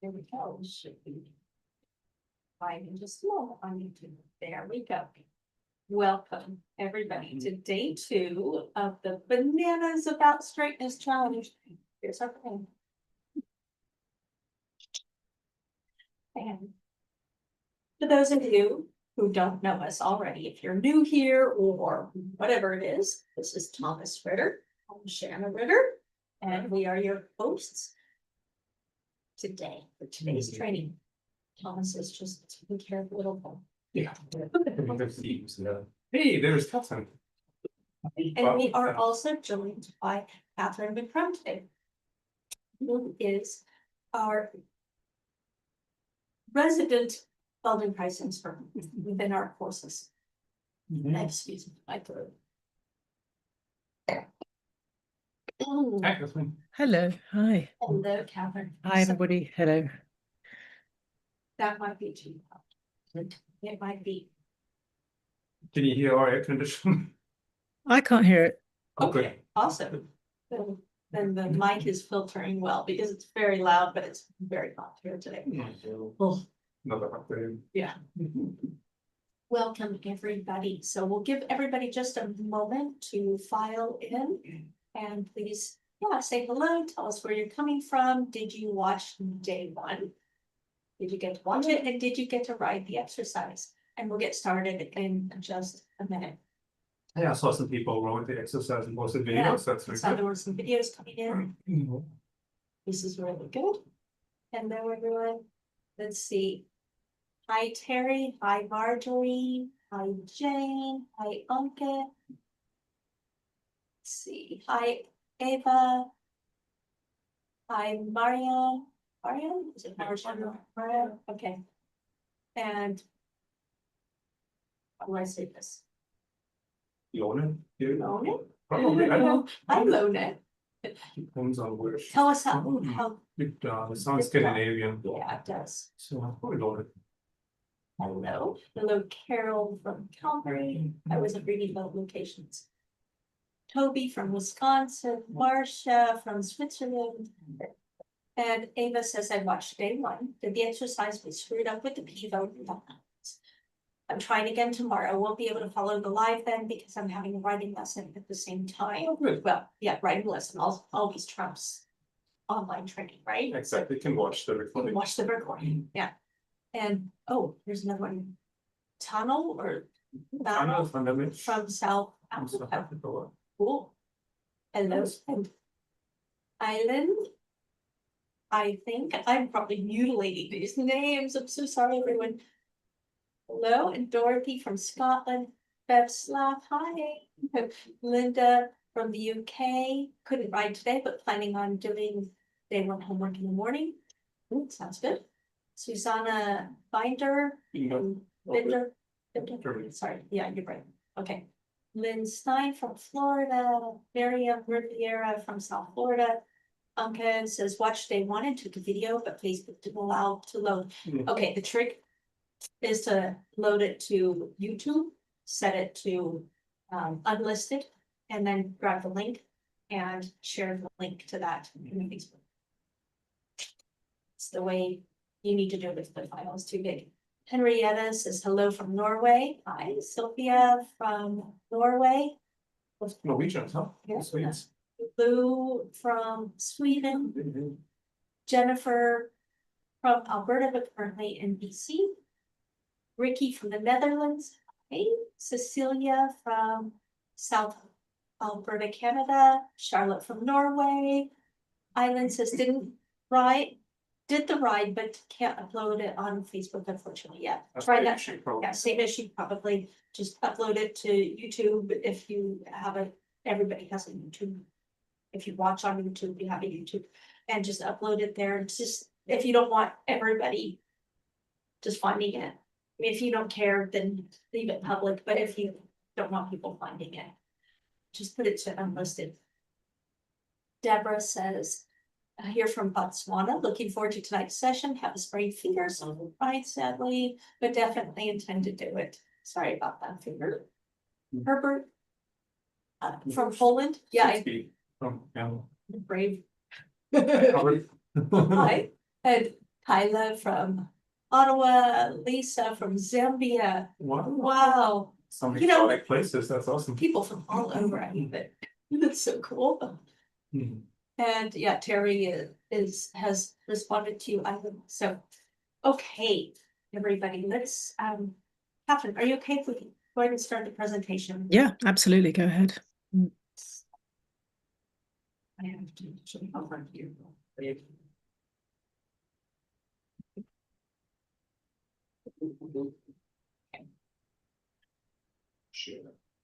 There we go. Should be. Finding just a moment on YouTube. There we go. Welcome everybody to day 2 of the Bananas About Straightness Challenge. Here's our plan. And for those of you who don't know us already, if you're new here or whatever it is, this is Thomas Ritter. I'm Shana Ritter, and we are your hosts today for today's training. Thomas is just taking care of little one. Yeah. Hey, there's Catherine. And we are also joined by CATHERINE MCCRUM today, who is our resident Feldenkrais instructor within our courses. Excuse me, my throat. Hi, Catherine. Hello, hi. Hello, Catherine. Hi, everybody. Hello. That might be too loud. It might be. Can you hear our air conditioning? I can't hear it. Okay, awesome. Then the mic is filtering well because it's very loud, but it's very hot here today. Oh, Another upgrade. yeah. Welcome, everybody. So we'll give everybody just a moment to file in, and please, say hello, tell us where you're coming from. Did you watch day 1? Did you get to watch it, and did you get to ride the exercise? And we'll get started in just a minute. Yeah, I saw some people wrote the exercise and posted videos. That's really So there good. were some videos coming in. This is really good. Hello, everyone. Let's see. Hi, Terry. Hi, Marjorie. Hi, Jane. Hi, Unke. Let's see. Hi, Ava. Hi, Maria. Maria? Is it Maria? Okay. And how do I say this? Lone? Lone it? Probably. I don't know. I loan it. Depends on where. Tell us how. It sounds Scandinavian. Yeah, it does. So I'll probably loan it. Hello, hello, Carol from Calgary. I wasn't reading about locations. Toby from Wisconsin, Marcia from Switzerland. And Ava says, I watched day 1. Did the exercise be screwed up with the pivot? I'm trying again tomorrow. I won't be able to follow the live then because I'm having a writing lesson at the same time. Oh, good. Well, yeah, writing lesson always trumps online training, right? Exactly. You can watch the You can recording. watch the recording, yeah. And, here's another one. Tunnel or Tunnel Tunnel from South Africa. Cool. Hello, and Island. I think I'm probably mutilating these names. I'm so sorry, everyone. Hello, and Dorothy from Scotland. Bev Slav, hi. Linda from the UK. Couldn't ride today, but planning on doing day 1 homework in the morning. Ooh, sounds good. Susanna Binder. Binder. Sorry, yeah, you're right. Okay. Lynn Stein from Florida. Miriam Riviera from South Florida. Anka says, watch day 1 and took a video, but Facebook didn't allow to load. Okay, the trick is to load it to YouTube, set it to unlisted, and then grab the link and share the link to that in Facebook. It's the way you need to do it if the file is too big. Henrietta says hello from Norway. Hi, Sophia from Norway. Norwegian, huh? Yeah. Swedes. Lou from Sweden. Jennifer from Alberta, but currently in BC. Ricky from the Netherlands. Hey, Cecilia from South Alberta, Canada. Charlotte from Norway. Island says did the ride, but can't upload it on Facebook, unfortunately, yet. Try that. Yeah, same issue, probably just upload it to YouTube if you have it. Everybody has a YouTube. If you watch on YouTube, you have a YouTube, and just upload it there. It's just, if you don't want everybody just finding it. If you don't care, then leave it public, but if you don't want people finding it, just put it to unlisted. Deborah says, here from Botswana, looking forward to tonight's session. Have a sprained finger, so right, sadly, but definitely intend to do it. Sorry about that finger. Herbert from Poland. Yeah, From brave. Hi. Hi, and Kyla from Ottawa, Lisa from Zambia. Wow. Wow, Some You know- exotic places, that's awesome. people from all over, I mean, that's so cool. Mhm. And yeah, Terry has responded to you, I think, so, okay, everybody, let's, Catherine, are you okay if we go ahead and start the presentation? Yeah, absolutely. Go ahead. I have to show you over here.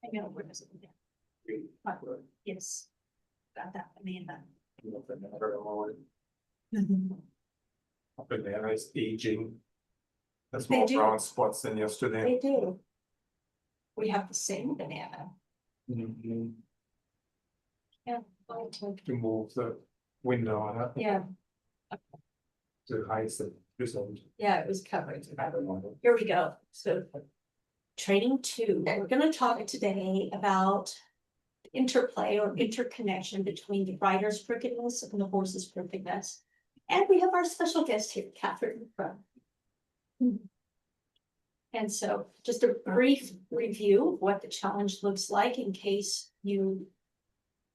I know, where is it? Yes. Got that, Amanda. Up in there is aging. There's They more do. brown spots than yesterday. They do. We have the same banana. Mhm. Yeah. I'll take- To move the window on it Yeah, to hide the result. yeah, it was covered. Here we go, so. Training 2, we're gonna talk today about the interplay or interconnection between the rider's crookedness and the horse's crookedness. And we have our special guest here, CATHERINE MCCRUM. And so just a brief review of what the challenge looks like in case you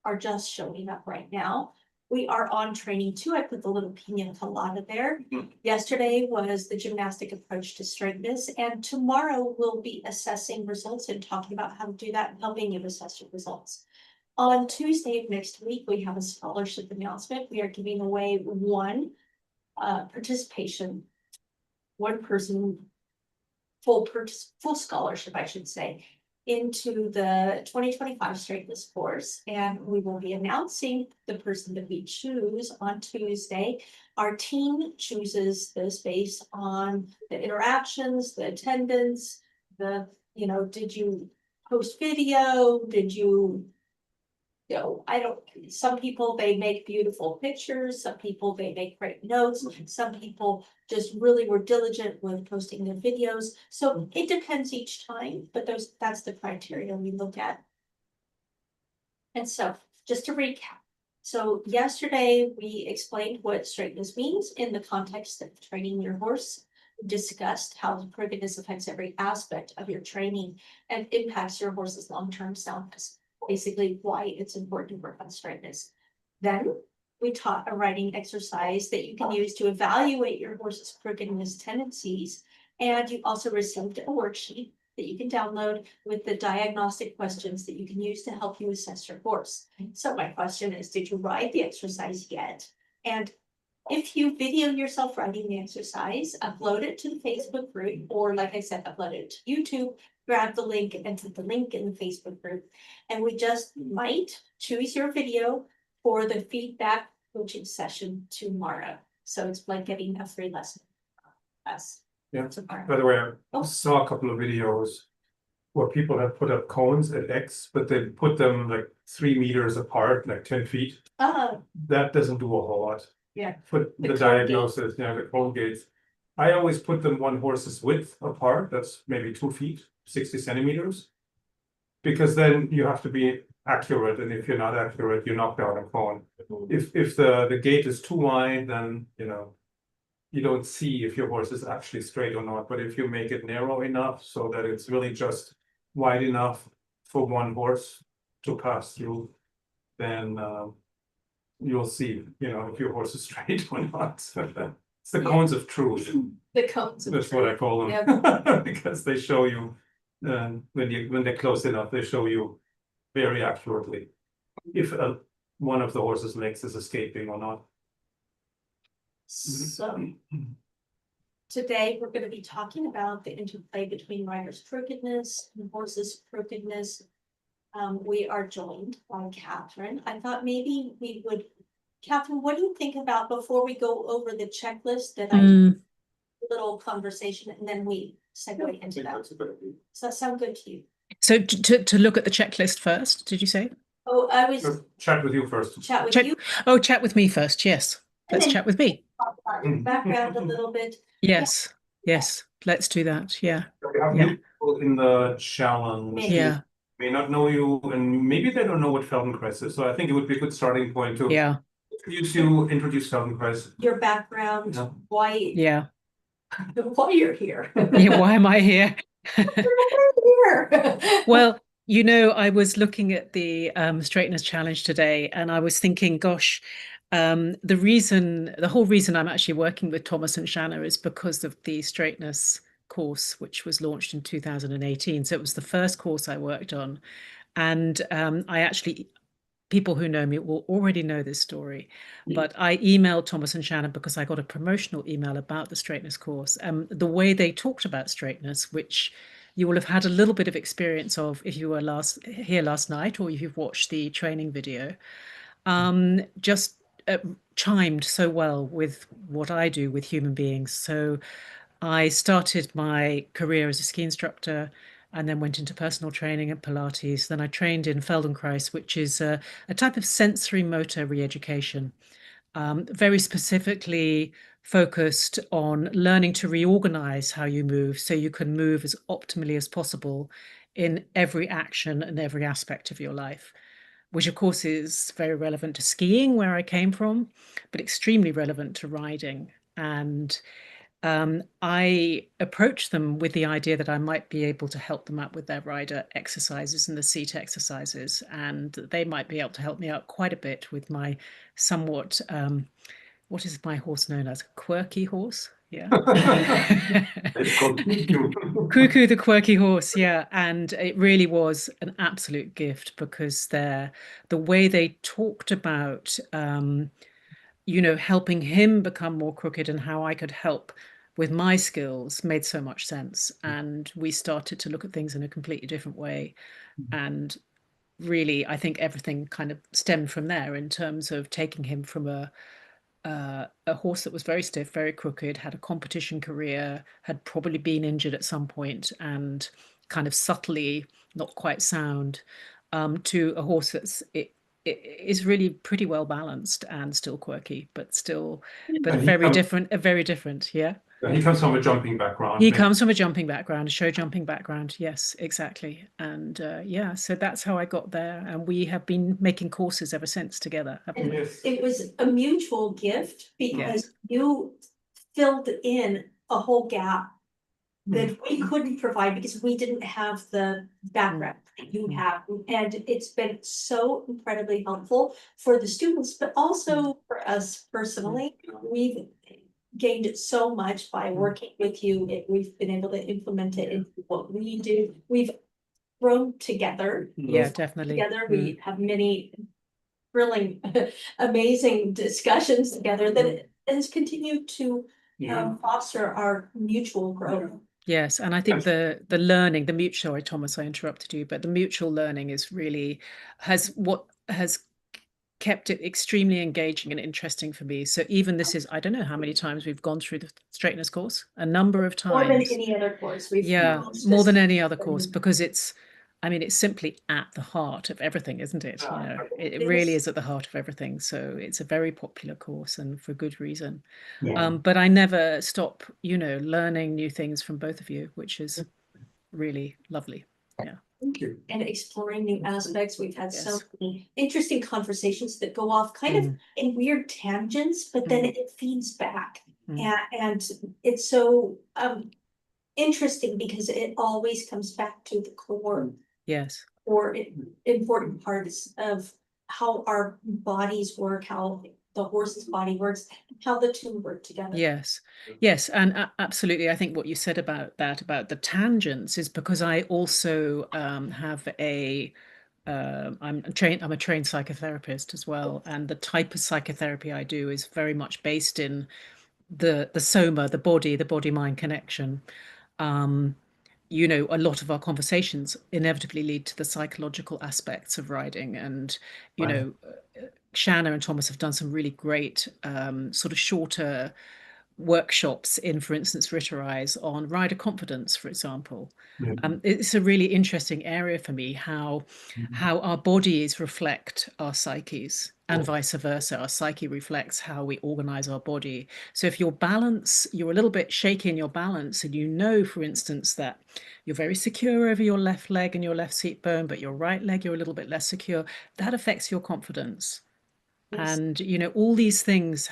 are just showing up right now. We are on training 2. I put the little pina colada there. Yesterday was the gymnastic approach to straightness, and tomorrow we'll be assessing results and talking about how to do that and helping you assess your results. On Tuesday of next week, we have a scholarship announcement. We are giving away one participation, one person, full scholarship, I should say, into the 2025 straightness course, and we will be announcing the person that we choose on Tuesday. Our team chooses this based on the interactions, the attendance, did you post video? Did you some people, they make beautiful pictures, some people, they make great notes, some people just really were diligent with posting their videos. So it depends each time, but that's the criteria we look at. And so, just to recap. So yesterday, we explained what straightness means in the context of training your horse. We discussed how crookedness affects every aspect of your training and impacts your horse's long-term soundness. Basically why it's important to work on straightness. Then we taught a writing exercise that you can use to evaluate your horse's crookedness tendencies. And you also received a worksheet that you can download with the diagnostic questions that you can use to help you assess your horse. So my question is, did you write the exercise yet? And if you video yourself writing the exercise, upload it to the Facebook group, or like I said, upload it to YouTube, grab the link and put the link in the Facebook group. And we just might choose your video for the feedback coaching session tomorrow. So it's like getting a free lesson from us. Yeah. Tomorrow. By the way, I Oh. saw a couple of videos where people have put up cones at X, but they put them like 3 meters apart, like 10 feet. That doesn't do a whole lot. Yeah. For The the cone diagnosis, the cone gates. I always put them one horse's width apart, that's maybe 2 feet, 60 centimeters. Because then you have to be accurate, and if you're not accurate, you knock down a cone. If the gate is too wide, then you don't see if your horse is actually straight or not. But if you make it narrow enough so that it's really just wide enough for one horse to pass through, then you'll see, if your horse is straight or not. It's the cones of truth. The cones. That's what I call them. Yep. Because they show you, when they're close enough, they show you very accurately if one of the horse's legs is escaping or not. So today we're going to be talking about the interplay between rider's crookedness and horse's crookedness. We are joined by Catherine. I thought maybe we would, Catherine, what do you think about before we go over the checklist that I did a little conversation and then we segue into that? That's a good idea. Does that sound good to you? So to look at the checklist first, did you say? Oh, I was Let's chat with you first. chat with Check- you. Oh, chat with me first. Yes. Let's chat with me. Talk about your background a little bit. Yes. Yes. Let's do that. Yeah. We have Yeah. new people in the challenge. Maybe. Yeah. May not know you, and maybe they don't know what Feldenkrais is. So I think it would be a good starting point to Yeah. you to introduce Feldenkrais. your background, Yeah. why you're here. Yeah, why am I here? Why are you here? Well, I was looking at the Straighteners Challenge today, and I was thinking, gosh, the whole reason I'm actually working with Thomas and Shana is because of the Straighteners course, which was launched in 2018. So it was the first course I worked on. And people who know me will already know this story, but I emailed Thomas and Shannon because I got a promotional email about the Straighteners course. The way they talked about Straighteners, which you will have had a little bit of experience of if you were here last night or if you've watched the training video, just chimed so well with what I do with human beings. So I started my career as a ski instructor and then went into personal training at Pilates. Then I trained in Feldenkrais, which is a type of sensory motor re-education, very specifically focused on learning to reorganize how you move so you can move as optimally as possible in every action and every aspect of your life, which of course is very relevant to skiing, where I came from, but extremely relevant to riding. And I approached them with the idea that I might be able to help them out with their rider exercises and the seat exercises, and they might be able to help me out quite a bit with my somewhat, what is my horse known as? Quirky horse? Yeah. It's called Cuckoo, the quirky horse, yeah. And it really was an absolute gift because the way they talked about helping him become more crooked and how I could help with my skills made so much sense. And we started to look at things in a completely different way. And really, I think everything kind of stemmed from there in terms of taking him from a horse that was very stiff, very crooked, had a competition career, had probably been injured at some point and kind of subtly not quite sound, to a horse it is really pretty well balanced and still quirky, but very different. Yeah. He comes from a jumping background. He comes from a jumping background, a show jumping background. Yes, exactly. And yeah, so that's how I got there. And we have been making courses ever since together. And Yes. it was a mutual gift because you filled in a whole gap that we couldn't provide because we didn't have the background that you have. And it's been so incredibly helpful for the students, but also for us personally. We've gained so much by working with you. We've been able to implement it into what we do. We've grown together. Yeah, definitely. Together, we have many thrilling, amazing discussions together that has continued to foster our mutual growth. Yes, and I think the learning, the mutual, sorry, Thomas, I interrupted you, but the mutual learning is really has kept it extremely engaging and interesting for me. So even this is, I don't know how many times we've gone through the Straighteners course, a number of times. More than any other course. More than any other course, because it's simply at the heart of everything, isn't it? It really is at the heart of everything. So it's a very popular course and for good reason. But I never stop, learning new things from both of you, which is really lovely. Yeah. Thank you. And exploring new aspects. We've had so many interesting conversations that go off kind of in weird tangents, but then it feeds back. And it's so interesting because it always comes back to the core. Yes. Or important parts of how our bodies work, how the horse's body works, how the two work together. Yes, and absolutely. I think what you said about the tangents is because I also have I'm a trained psychotherapist as well, and the type of psychotherapy I do is very much based in the soma, the body-mind connection. A lot of our conversations inevitably lead to the psychological aspects of riding, and Shana and Thomas have done some really great sort of shorter workshops in, for instance, Ritterize on rider confidence, for example. It's a really interesting area for me, how our bodies reflect our psyches and vice versa. Our psyche reflects how we organize our body. So if you're a little bit shaky in your balance, and for instance, that you're very secure over your left leg and your left seat bone, but your right leg, you're a little bit less secure, that affects your confidence. Yes. And all these things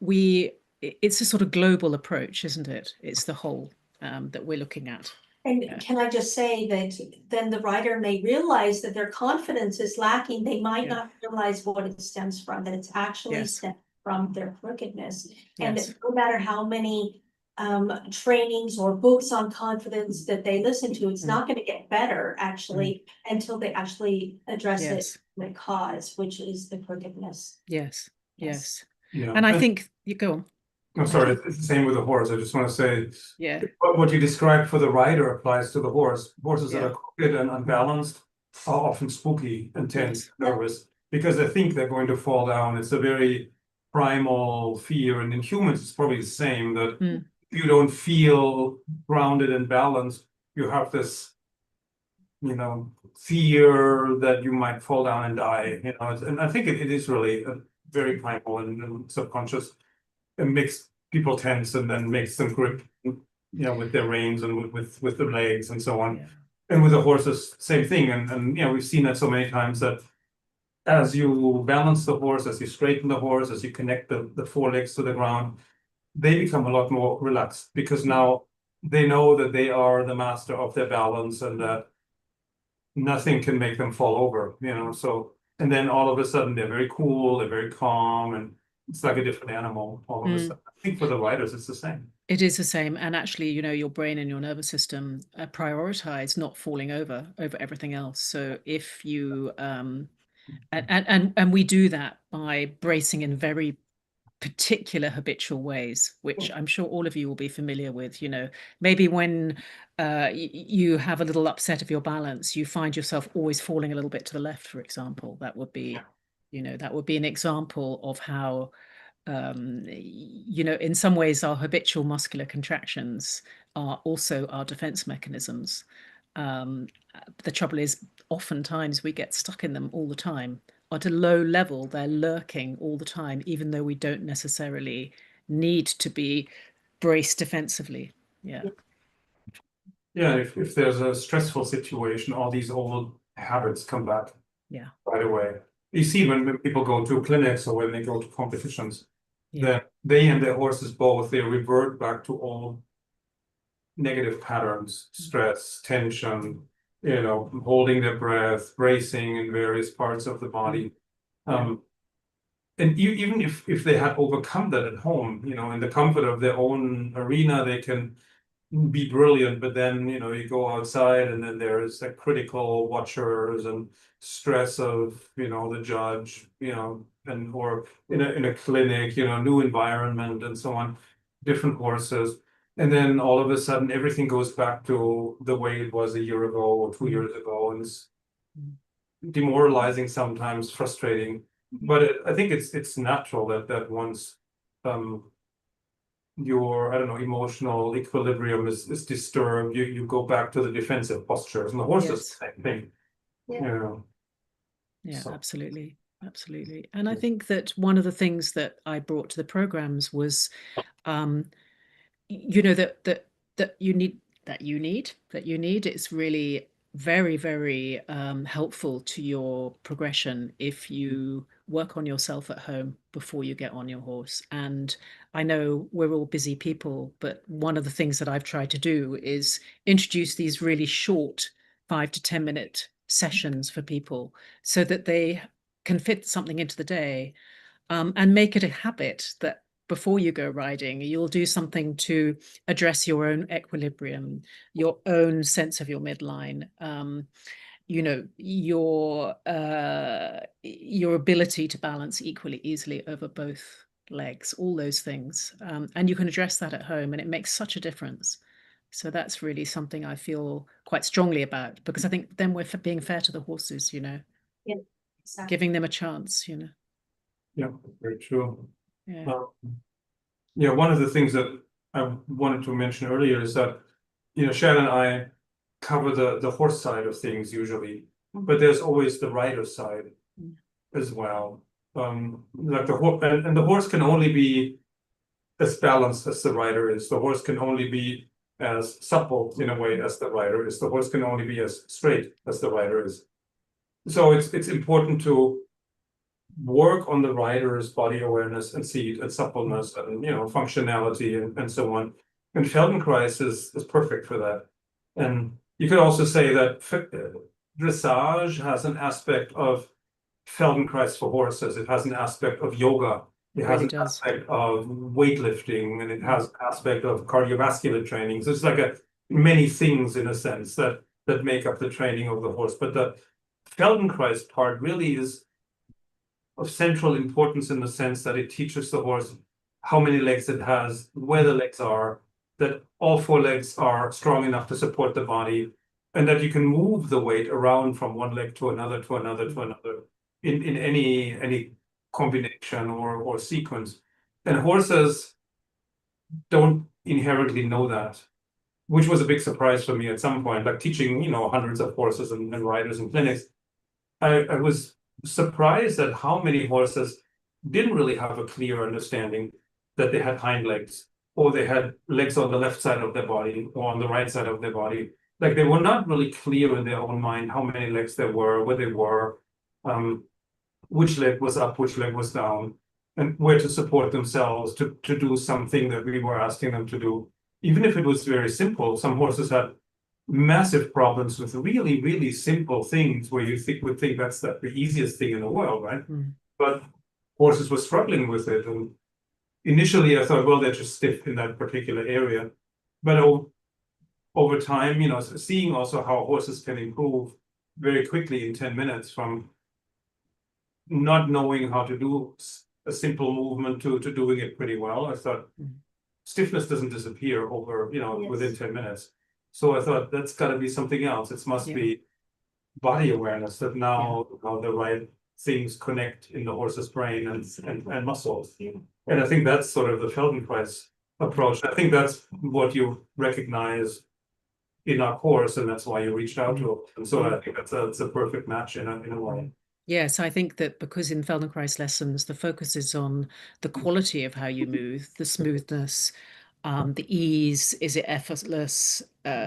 we it's a sort of global approach, isn't it? It's the whole that we're looking at. And Yeah. can I just say that then the writer may realize that their confidence is lacking. They might Yeah. not realize what it stems from, that it's actually Yes. stemmed from their crookedness. And Yes. no matter how many trainings or books on confidence that they listen to, it's not going to get better actually until they actually address it, Yes. the cause, which is the crookedness. Yes. Yes. Yeah. And I think you go on. I'm sorry, it's the same with the horse. I just want to say, Yeah. what you described for the rider applies to the horse. Horses that Yeah. are crooked and unbalanced are often spooky, intense, Yes. nervous, because they think they're going to fall down. It's a very primal fear, and in humans, it's probably the same, that Mm. if you don't feel grounded and balanced, you have this, fear that you might fall down and die, and I think it is really a very primal and subconscious. It makes people tense and then makes them grip, with their reins and with their legs and so on. Yeah. And with the horses, same thing. And we've seen that so many times that as you balance the horse, as you straighten the horse, as you connect the forelegs to the ground, they become a lot more relaxed because now they know that they are the master of their balance and that nothing can make them fall over, so, and then all of a sudden they're very cool, they're very calm, and it's like a different animal all of a sudden. I think for the riders, it's the same. It is the same. And actually, your brain and your nervous system prioritize not falling over everything else. So if you and we do that by bracing in very particular habitual ways, which I'm sure all of you will be familiar with. Maybe when you have a little upset of your balance, you find yourself always falling a little bit to the left, for example. That would be an example of how in some ways our habitual muscular contractions are also our defense mechanisms. The trouble is, oftentimes we get stuck in them all the time. At a low level, they're lurking all the time, even though we don't necessarily need to be braced defensively. Yeah. Yeah, if there's a stressful situation, all these old habits come back. Yeah. Right away. You see when people go to clinics or when they go to competitions, Yeah. that they and their horses both, they revert back to old negative patterns, stress, tension, holding their breath, bracing in various parts of the body. And even if they had overcome that at home, in the comfort of their own arena, they can be brilliant, but then you go outside and then there's the critical watchers and stress of the judge, and or in a clinic, new environment and so on, different horses. And then all of a sudden everything goes back to the way it was a year ago or 2 years ago, and it's demoralizing, sometimes frustrating. But I think it's natural that once your, I don't know, emotional equilibrium is disturbed, you go back to the defensive postures, and the horse is the same thing. Yeah, So. absolutely. And I think that one of the things that I brought to the programs was that you need it's really very, very helpful to your progression if you work on yourself at home before you get on your horse. And I know we're all busy people, but one of the things that I've tried to do is introduce these really short 5 to 10 minute sessions for people so that they can fit something into the day, and make it a habit that before you go riding, you'll do something to address your own equilibrium, your own sense of your midline, your ability to balance equally easily over both legs, all those things. And you can address that at home, and it makes such a difference. So that's really something I feel quite strongly about, because I think then we're being fair to the horses, Yeah, exactly. giving them a chance, Yeah, very true. Yeah. Yeah, one of the things that I wanted to mention earlier is that, Shana and I cover the horse side of things usually, but there's always the rider side as well. Like the horse, and the horse can only be as balanced as the rider is. The horse can only be as supple in a way as the rider is. The horse can only be as straight as the rider is. So it's important to work on the rider's body awareness and seat and suppleness and functionality and so on. And Feldenkrais is perfect for that. And you could also say that dressage has an aspect of Feldenkrais for horses. It has an aspect of yoga. It has an aspect of weightlifting, and it has an aspect of cardiovascular training. So it's like many things in a sense that make up the training of the horse. But the Feldenkrais part really is of central importance in the sense that it teaches the horse how many legs it has, where the legs are, that all four legs are strong enough to support the body, and that you can move the weight around from one leg to another, to another, to another, in any combination or sequence. And horses don't inherently know that, which was a big surprise for me at some point, like teaching, hundreds of horses and riders in clinics. I was surprised at how many horses didn't really have a clear understanding that they had hind legs, or they had legs on the left side of their body or on the right side of their body. Like they were not really clear in their own mind how many legs there were, where they were, which leg was up, which leg was down, and where to support themselves to do something that we were asking them to do. Even if it was very simple, some horses had massive problems with really, really simple things where you would think that's the easiest thing in the world, right? But horses were struggling with it. And initially I thought, well, they're just stiff in that particular area. But over time, seeing also how horses can improve very quickly in 10 minutes from not knowing how to do a simple movement to doing it pretty well, I thought stiffness doesn't disappear over, within 10 minutes. So I thought that's got to be something else. It must be body awareness that now how the right things connect in the horse's brain and muscles. And I think that's sort of the Feldenkrais approach. I think that's what you recognize in our course, and that's why you reached out to us. And so I think that's a perfect match in a way. Yes, I think that because in Feldenkrais lessons, the focus is on the quality of how you move, the smoothness, the ease, is it effortless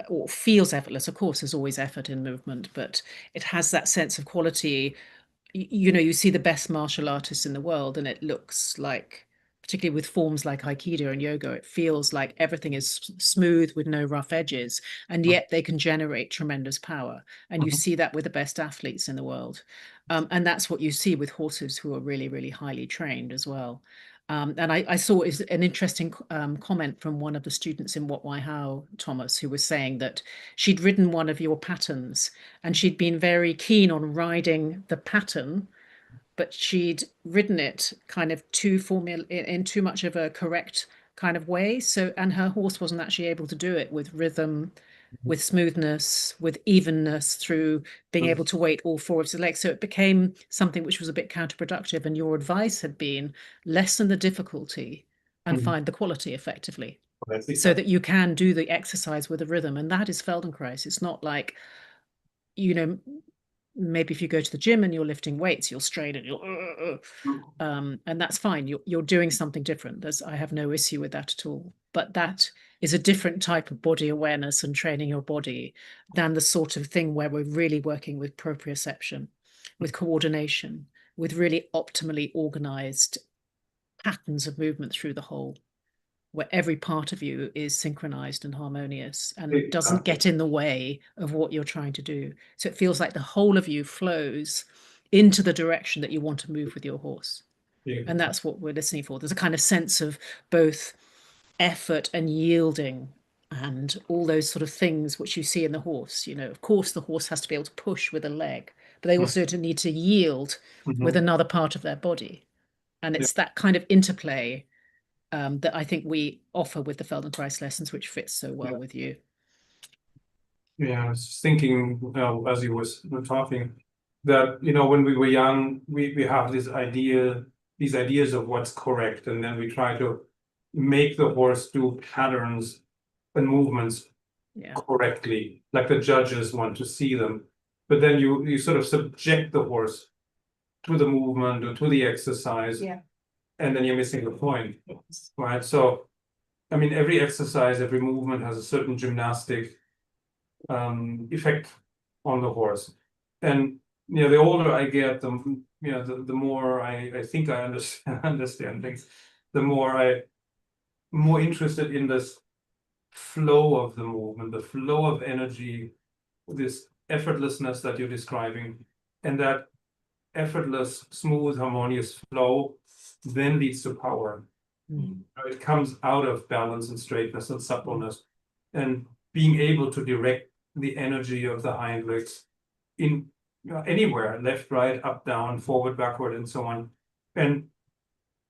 or feels effortless? Of course, there's always effort in movement, but it has that sense of quality. You see the best martial artists in the world, and it looks like, particularly with forms like Aikido and yoga, it feels like everything is smooth with no rough edges, and yet they can generate tremendous power. And you see that with the best athletes in the world. And that's what you see with horses who are really, really highly trained as well. And I saw is an interesting comment from one of the students in What, Why, How, Thomas, who was saying that she'd ridden one of your patterns and she'd been very keen on riding the pattern, but she'd ridden it kind of in too much of a correct kind of way. So, and her horse wasn't actually able to do it with rhythm, with smoothness, with evenness, through being able to weight all four of his legs. So it became something which was a bit counterproductive. And your advice had been lessen the difficulty and find the quality effectively, so that you can do the exercise with a rhythm. And that is Feldenkrais. It's not like, maybe if you go to the gym and you're lifting weights, you'll strain and you'll, and that's fine. You're doing something different. I have no issue with that at all. But that is a different type of body awareness and training your body than the sort of thing where we're really working with proprioception, with coordination, with really optimally organized patterns of movement through the whole, where every part of you is synchronized and harmonious and doesn't get in the way of what you're trying to do. So it feels like the whole of you flows into the direction that you want to move with your horse. And that's what we're listening for. There's a kind of sense of both effort and yielding and all those sort of things which you see in the horse. Of course, the horse has to be able to push with a leg, but they also need to yield with another part of their body. And it's that kind of interplay that I think we offer with the Feldenkrais lessons, which fits so well with you. Yeah, I was just thinking as you were talking that when we were young, we have these ideas of what's correct, and then we try to make the horse do patterns and movements correctly, like the judges want to see them. But then you sort of subject the horse to the movement or to the exercise. And then you're missing the point, right? So, I mean, every exercise, every movement has a certain gymnastic effect on the horse. And you know, the older I get, the more I think I understand things, the more more interested in this flow of the movement, the flow of energy, this effortlessness that you're describing, and that effortless, smooth, harmonious flow then leads to power. It comes out of balance and straightness and suppleness, and being able to direct the energy of the hind legs in anywhere, left, right, up, down, forward, backward, and so on. And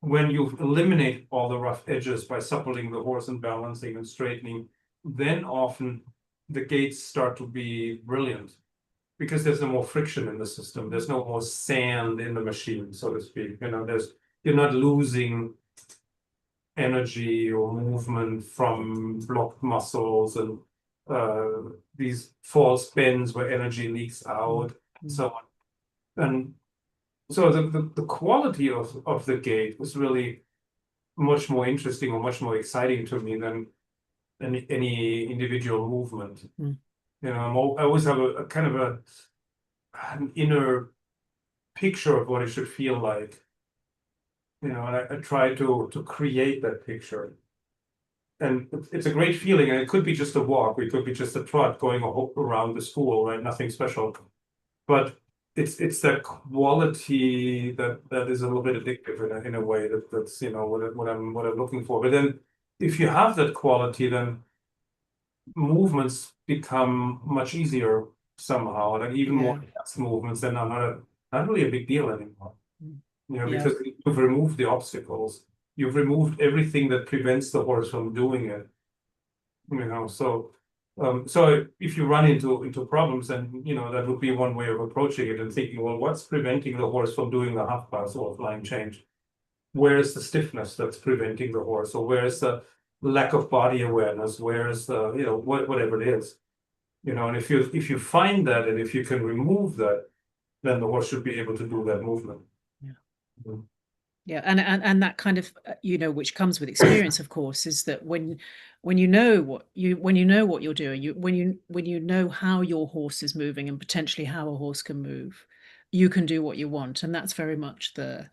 when you eliminate all the rough edges by suppling the horse and balancing and straightening, then often the gaits start to be brilliant, because there's no more friction in the system. There's no more sand in the machine, so to speak. You know, you're not losing energy or movement from blocked muscles and these false bends where energy leaks out, and so on. And so the quality of the gait was really much more interesting or much more exciting to me than any individual movement. You know, I always have a kind of an inner picture of what it should feel like. You know, and I try to create that picture. And it's a great feeling, and it could be just a walk, it could be just a trot going around the school, right? Nothing special. But it's that quality that is a little bit addictive in a way that's you know what I'm looking for. But then if you have that quality, then movements become much easier somehow, like even more advanced movements, then are not really a big deal anymore. You know, because you've removed the obstacles, you've removed everything that prevents the horse from doing it. You know, so if you run into problems, then you know that would be one way of approaching it and thinking, well, what's preventing the horse from doing the half pass or flying change? Where is the stiffness that's preventing the horse, or where is the lack of body awareness? Where is the whatever it is, you know? And if you find that, and if you can remove that, then the horse should be able to do that movement. Yeah, and that kind of which comes with experience, of course, is that when you know what you're doing, when you know how your horse is moving and potentially how a horse can move, you can do what you want, and that's very much is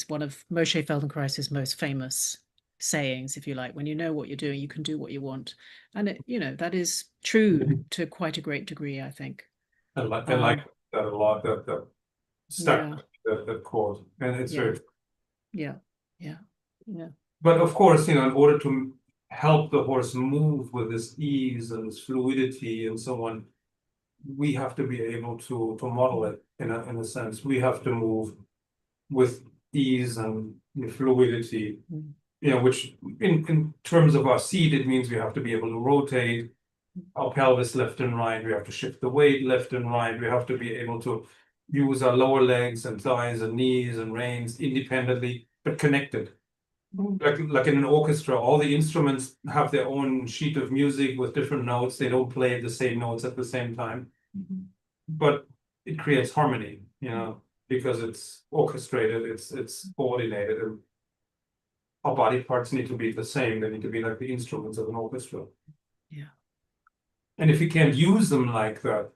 one of Moshe Feldenkrais's most famous sayings, if you like. When you know what you're doing, you can do what you want, and that is true to quite a great degree, I think. I like that a lot. That stuck. That quote, and it's very yeah. But of course, you know, in order to help the horse move with this ease and this fluidity and so on, we have to be able to model it in a sense. We have to move with ease and fluidity, you know, which in terms of our seat, it means we have to be able to rotate our pelvis left and right. We have to shift the weight left and right. We have to be able to use our lower legs and thighs and knees and reins independently, but connected. Like in an orchestra, all the instruments have their own sheet of music with different notes. They don't play the same notes at the same time, but it creates harmony, you know, because it's orchestrated, it's coordinated, and our body parts need to be the same. They need to be like the instruments of an orchestra. And if you can't use them like that,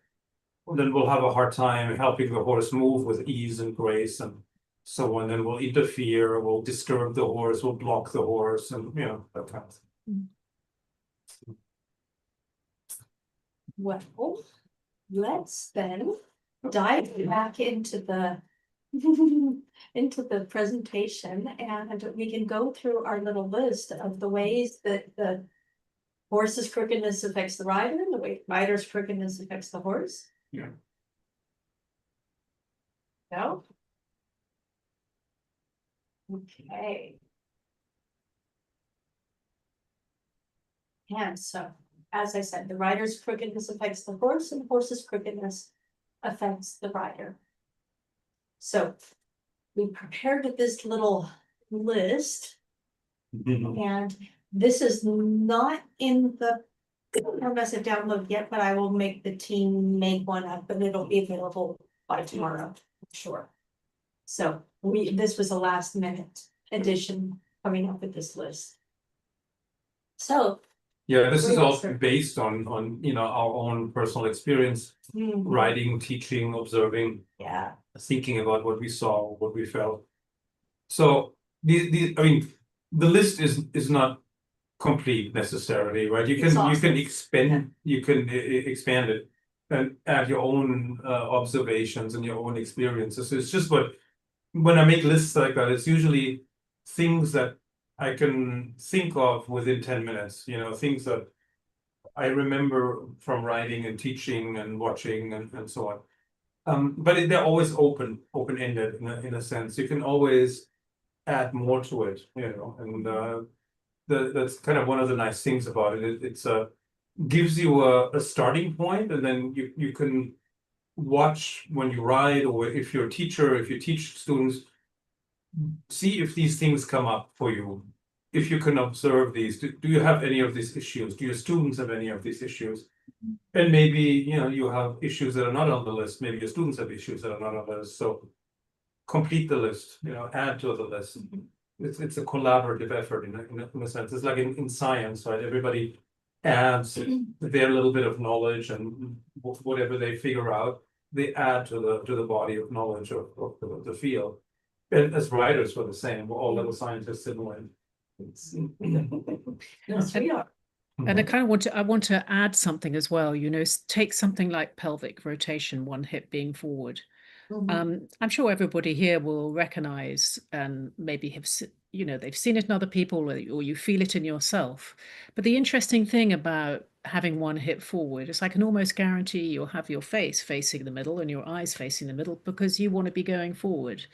then we'll have a hard time helping the horse move with ease and grace and so on. Then we'll interfere, we'll disturb the horse, we'll block the horse, and that kind of thing. Well, let's then dive back into the presentation, and we can go through our little list of the ways that the horse's crookedness affects the rider, and the way rider's crookedness affects the horse. No? Okay. And so, as I said, the rider's crookedness affects the horse, and the horse's crookedness affects the rider. So we prepared with this little list, and this is not in the progressive download yet, but I will make the team make one up, and it'll be available by tomorrow, I'm sure. So this was a last minute addition coming up with this list. So Yeah, this is Real all survey. based on you know, our own personal experience, Mhm. writing, teaching, observing, Yeah. thinking about what we saw, what we felt. So I mean, the list is not complete necessarily, right? You can Exhaustive. expand expand it and add your own observations and your own experiences. It's just when I make lists like that, it's usually things that I can think of within 10 minutes, you know, things that I remember from writing and teaching and watching and so on. But they're always open-ended in a sense. You can always add more to it, you know, and that's kind of one of the nice things about it. It's gives you a starting point, and then you can watch when you write, or if you're a teacher, if you teach students, see if these things come up for you. If you can observe these, do you have any of these issues? Do your students have any of these issues? And maybe, you know, you have issues that are not on the list. Maybe your students have issues that are not on the list. So complete the list, you know, add to the list. It's a collaborative effort in a sense. It's like in science, right? Everybody adds their little bit of knowledge, and whatever they figure out, they add to the body of knowledge of the field. And as writers, we're the same. We're all little scientists in a way. Yes, we are. And I want to add something as well, you know, take something like pelvic rotation, one hip being forward. I'm sure everybody here will recognize and maybe have, you know, they've seen it in other people, or you feel it in yourself. But the interesting thing about having one hip forward is I can almost guarantee you'll have your face facing the middle and your eyes facing the middle because you want to be going forward.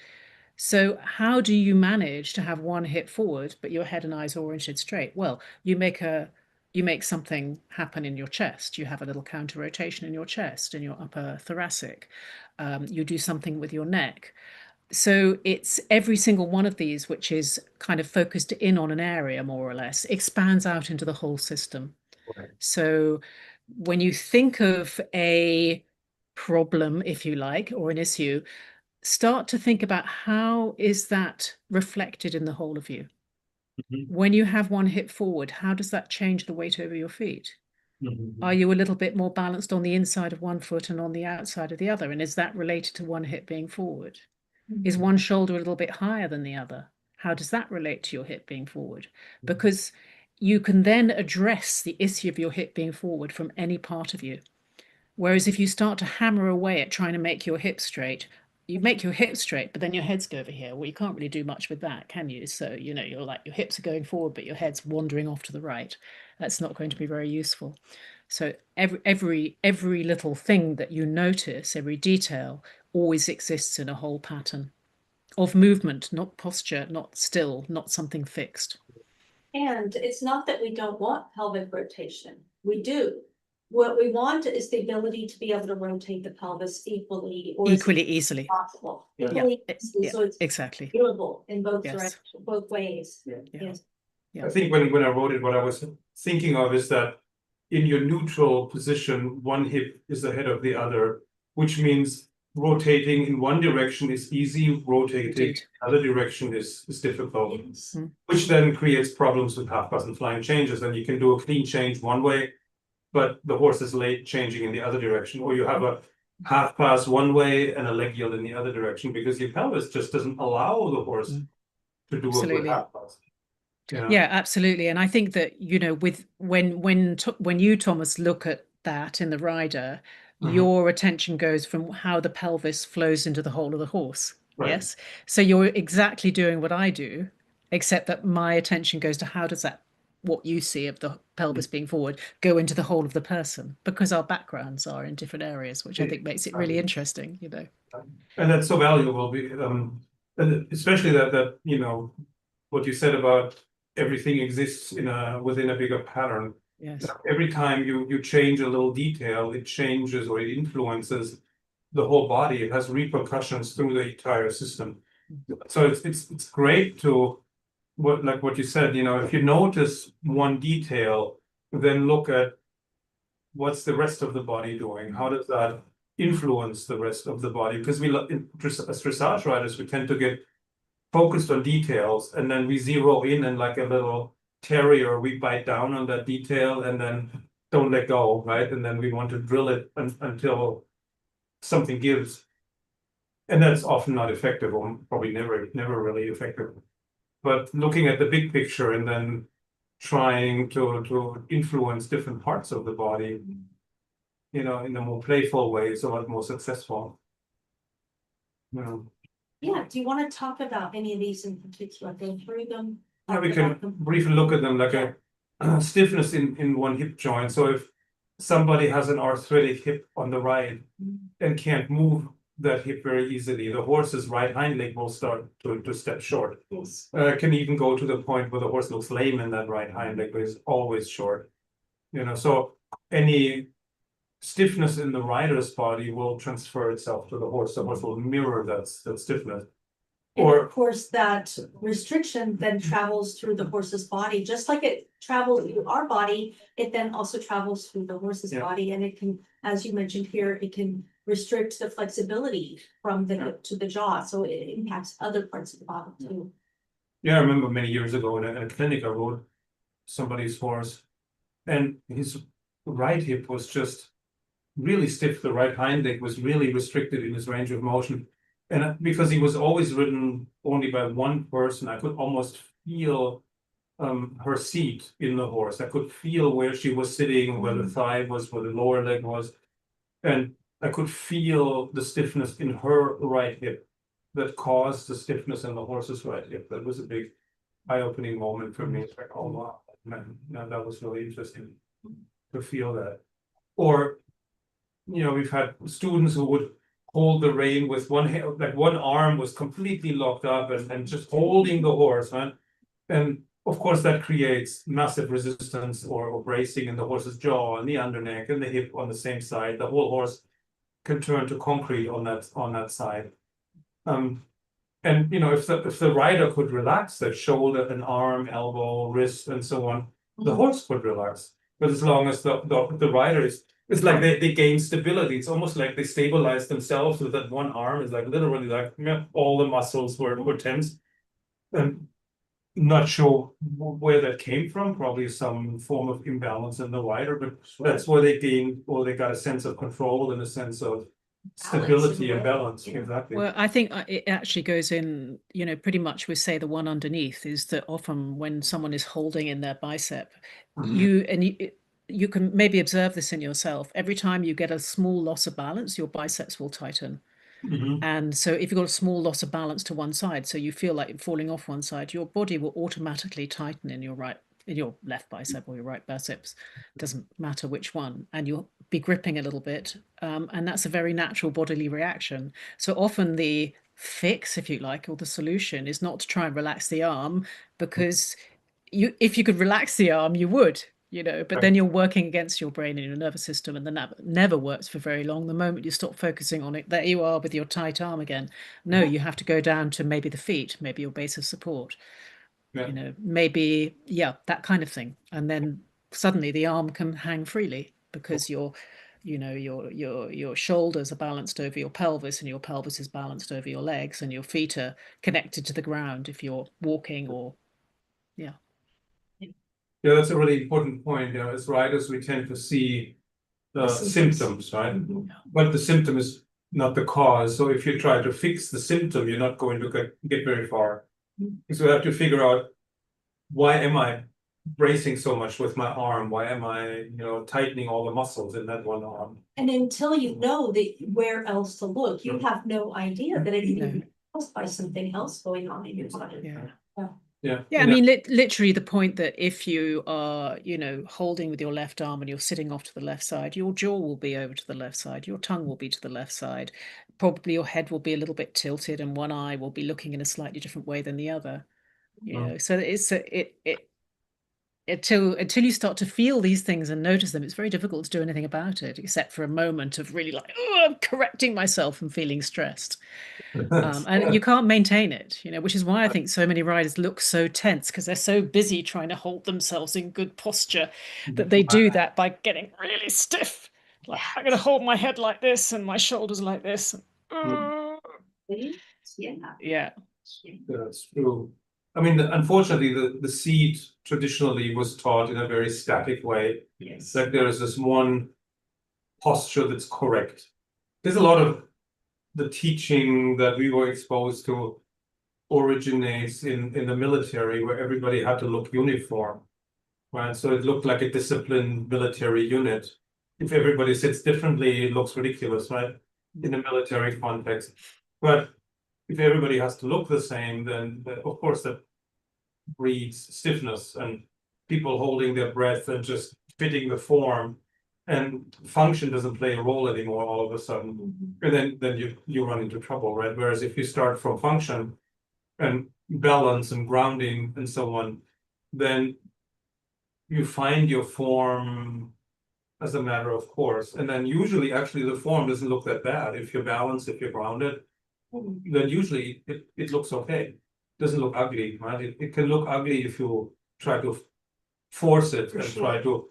So how do you manage to have one hip forward, but your head and eyes are oriented straight? Well, you make something happen in your chest. You have a little counter rotation in your chest, in your upper thoracic. You do something with your neck. So it's every single one of these, which is kind of focused in on an area, more or less, expands out into the whole system. Right. So when you think of a problem, if you like, or an issue, start to think about how is that reflected in the whole of you. When you have one hip forward, how does that change the weight over your feet? Are you a little bit more balanced on the inside of one foot and on the outside of the other? And is that related to one hip being forward? Is one shoulder a little bit higher than the other? How does that relate to your hip being forward? Because you can then address the issue of your hip being forward from any part of you. Whereas if you start to hammer away at trying to make your hip straight, you make your hips straight, but then your heads go over here. Well, you can't really do much with that, can you? So, you know, you're like, your hips are going forward, but your head's wandering off to the right. That's not going to be very useful. So every little thing that you notice, every detail, always exists in a whole pattern of movement, not posture, not still, not something fixed. And it's not that we don't want pelvic rotation. We do. What we want is the ability to be able to rotate the pelvis equally or Equally easily. possible. Yeah. Equally, Yeah, so it's exactly. doable in both Yes. directions, both ways. Yeah. Yes. Yeah. I think when I wrote it, what I was thinking of is that in your neutral position, one hip is ahead of the other, which means rotating in one direction is easy, rotating Indeed. in the other direction is difficult, Yes. which then creates problems with half pass and flying changes. And you can do a clean change one way, but the horse is late changing in the other direction, or you have a half pass one way and a leg yield in the other direction because your pelvis just doesn't allow the horse to do a good Absolutely. half pass. Yeah, absolutely. And I think that, you know, with when you, Thomas, look at that in the rider, your attention goes from how the pelvis flows into the whole of the horse. Right. Yes. So you're exactly doing what I do, except that my attention goes to how does that, what you see of the pelvis being forward, go into the whole of the person, because our backgrounds are in different areas, which I think makes it really interesting, you know. And that's so valuable, and especially that you know what you said about everything exists within a bigger pattern. Yes. Every time you change a little detail, it changes or it influences the whole body. It has repercussions through the entire system. So it's great to what you said. You know, if you notice one detail, then look at what's the rest of the body doing. How does that influence the rest of the body? Because as dressage riders, we tend to get focused on details, and then we zero in and like a little terrier, we bite down on that detail and then don't let go, right? And then we want to drill it until something gives. And that's often not effective, or probably never really effective. But looking at the big picture and then trying to influence different parts of the body, in a more playful way, is a lot more successful. Yeah, do you want to talk about any of these in particular, go through them? Yeah, we can briefly look at them, like a stiffness in one hip joint. So if somebody has an arthritic hip on the right and can't move that hip very easily, the horse's right hind leg will start to step short. Yes. Can even go to the point where the horse looks lame in that right hind leg, but is always short. So any stiffness in the rider's body will transfer itself to the horse. The horse will mirror that stiffness. And of course, that restriction then travels through the horse's body, just like it travels through our body, it then also travels through the horse's body. And it can, as you mentioned here, it can restrict the flexibility from the hip to the jaw. So it impacts other parts of the body too. Yeah, I remember many years ago in a clinic, I rode somebody's horse, and his right hip was just really stiff. The right hind leg was really restricted in his range of motion. And because he was always ridden only by one person, I could almost feel her seat in the horse. I could feel where she was sitting, where the thigh was, where the lower leg was. And I could feel the stiffness in her right hip that caused the stiffness in the horse's right hip. That was a big eye-opening moment for me. It's like, oh wow, man, that was really interesting to feel that. Or, we've had students who would hold the rein with one hand, like one arm was completely locked up and just holding the horse, man. And of course that creates massive resistance or bracing in the horse's jaw and the underneck and the hip on the same side. The whole horse can turn to concrete on that side. And if the rider could relax that shoulder and arm, elbow, wrist, and so on, the horse could relax. But as long as the rider is, it's like they gain stability. It's almost like they stabilize themselves with that one arm. It's like literally like all the muscles were tense. And not sure where that came from, probably some form of imbalance in the rider, but that's where they gained, or they got a sense of control and a sense of stability and balance. Exactly. Well, I think it actually goes in, pretty much we say the one underneath is that often when someone is holding in their bicep, you can maybe observe this in yourself. Every time you get a small loss of balance, your biceps will tighten. And so if you've got a small loss of balance to one side, so you feel like you're falling off one side, your body will automatically tighten in your left bicep or your right biceps, doesn't matter which one, and you'll be gripping a little bit. And that's a very natural bodily reaction. So often the fix, if you like, or the solution is not to try and relax the arm, because if you could relax the arm, you would. But then you're working against your brain and your nervous system, and that never works for very long. The moment you stop focusing on it, there you are with your tight arm again. No, you have to go down to maybe the feet, maybe your base of support, maybe, that kind of thing. And then suddenly the arm can hang freely because your shoulders are balanced over your pelvis, and your pelvis is balanced over your legs, and your feet are connected to the ground if you're walking or, Yeah, that's a really important point. As riders, we tend to see the symptoms, right? But the symptom is not the cause. So if you try to fix the symptom, you're not going to get very far. So we have to figure out, why am I bracing so much with my arm? Why am I, tightening all the muscles in that one arm? And until you know that where else to look, you have no idea that it can be caused by something else going on in your body. Yeah, I mean, literally the point that if you are, holding with your left arm and you're sitting off to the left side, your jaw will be over to the left side, your tongue will be to the left side, probably your head will be a little bit tilted, and one eye will be looking in a slightly different way than the other. So until you start to feel these things and notice them, it's very difficult to do anything about it, except for a moment of really like, oh, I'm correcting myself and feeling stressed. And you can't maintain it, which is why I think so many riders look so tense, because they're so busy trying to hold themselves in good posture that they do that by getting really stiff. Like, I'm going to hold my head like this and my shoulders like this. Yeah. Yeah. That's true. I mean, unfortunately, the seat traditionally was taught in a very static way. Yes. Like there is this one posture that's correct. There's a lot of the teaching that we were exposed to originates in the military, where everybody had to look uniform, right? So it looked like a disciplined military unit. If everybody sits differently, it looks ridiculous, right? In a military context. But if everybody has to look the same, then of course that breeds stiffness and people holding their breath and just fitting the form, and function doesn't play a role anymore all of a sudden. And then you run into trouble, right? Whereas if you start from function and balance and grounding and so on, then you find your form as a matter of course. And then usually actually the form doesn't look that bad. If you're balanced, if you're grounded, then usually it looks okay. Doesn't look ugly, right? It can look ugly if you try to force it and try to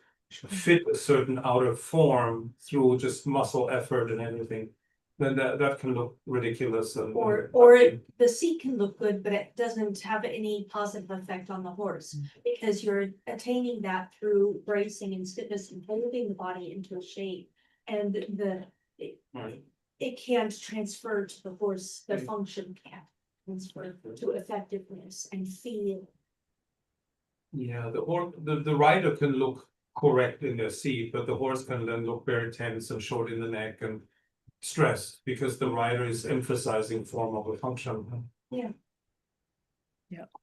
fit a certain outer form through just muscle effort and everything. Then that can look ridiculous. The seat can look good, but it doesn't have any positive effect on the horse, because you're attaining that through bracing and stiffness and holding the body into a shape. And Right. it can't transfer to the horse, the function can't transfer to effectiveness and feel. Yeah, the rider can look correct in their seat, but the horse can then look very tense and short in the neck and stressed because the rider is emphasizing form over function.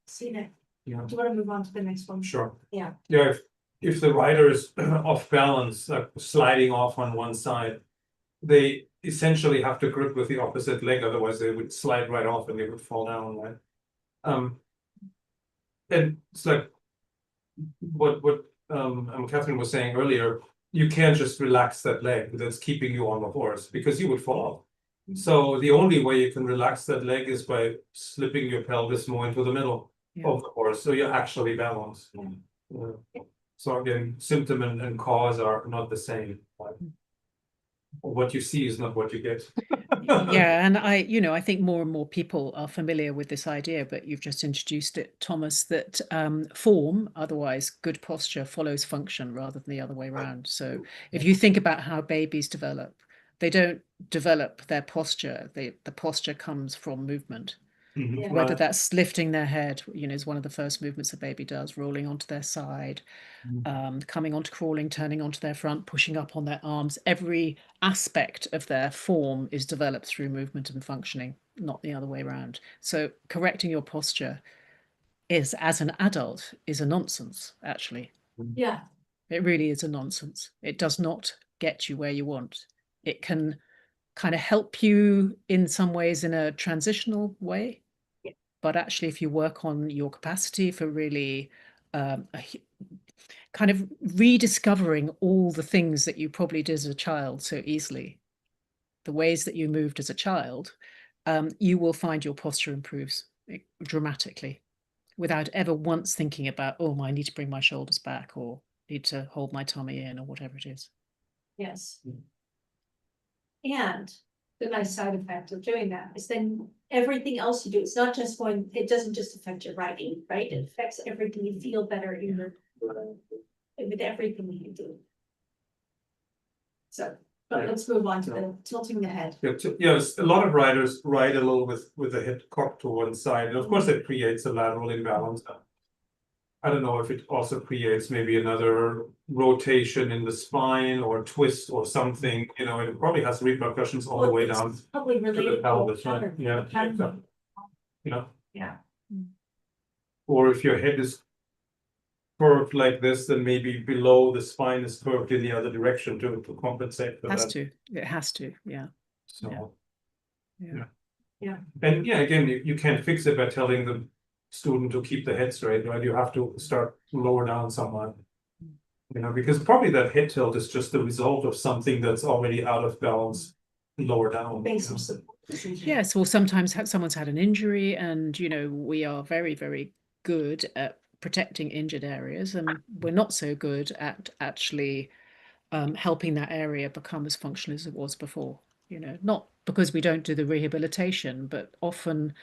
See that? Yeah, Do you want to move on to the next one? sure. Yeah. Yeah, if the rider is off balance, like sliding off on one side, they essentially have to grip with the opposite leg, otherwise they would slide right off and they would fall down, right? And it's like what Catherine was saying earlier, you can't just relax that leg that's keeping you on the horse because you would fall off. So the only way you can relax that leg is by slipping your pelvis more into the middle of the horse, so you're actually balanced. So again, symptom and cause are not the same. What you see is not what you get. Yeah, and I think more and more people are familiar with this idea, but you've just introduced it, Thomas, that form, otherwise good posture, follows function rather than the other way around. So if you think about how babies develop, they don't develop their posture. The posture comes from movement. Whether that's lifting their head, is one of the first movements a baby does, rolling onto their side, coming onto crawling, turning onto their front, pushing up on their arms. Every aspect of their form is developed through movement and functioning, not the other way around. So correcting your posture is, as an adult, is a nonsense, actually. Yeah. It really is a nonsense. It does not get you where you want. It can kind of help you in some ways in a transitional way. But actually, if you work on your capacity for really kind of rediscovering all the things that you probably did as a child so easily, the ways that you moved as a child, you will find your posture improves dramatically without ever once thinking about, oh, I need to bring my shoulders back or need to hold my tummy in or whatever it is. Yes. And the nice side effect of doing that is then everything else you do, it's not just it doesn't just affect your writing, right? It affects everything. You feel better in your with everything you do. So, but let's move on to the tilting the head. Yes, a lot of riders ride a little with the head cocked to one side, and of course it creates a lateral imbalance. I don't know if it also creates maybe another rotation in the spine or twist or something, it probably has repercussions all the way down Probably to the related pelvis, to right? Yeah. Yeah. Or if your head is curved like this, then maybe below the spine is curved in the other direction to compensate for that. It has to, yeah. So, Yeah. And again, you can't fix it by telling the student to keep the head straight, right? You have to start lower down somewhat. Because probably that head tilt is just the result of something that's already out of balance lower down. Yes, well, sometimes someone's had an injury, and we are very, very good at protecting injured areas, and we're not so good at actually helping that area become as functional as it was before. Not because we don't do the rehabilitation, but often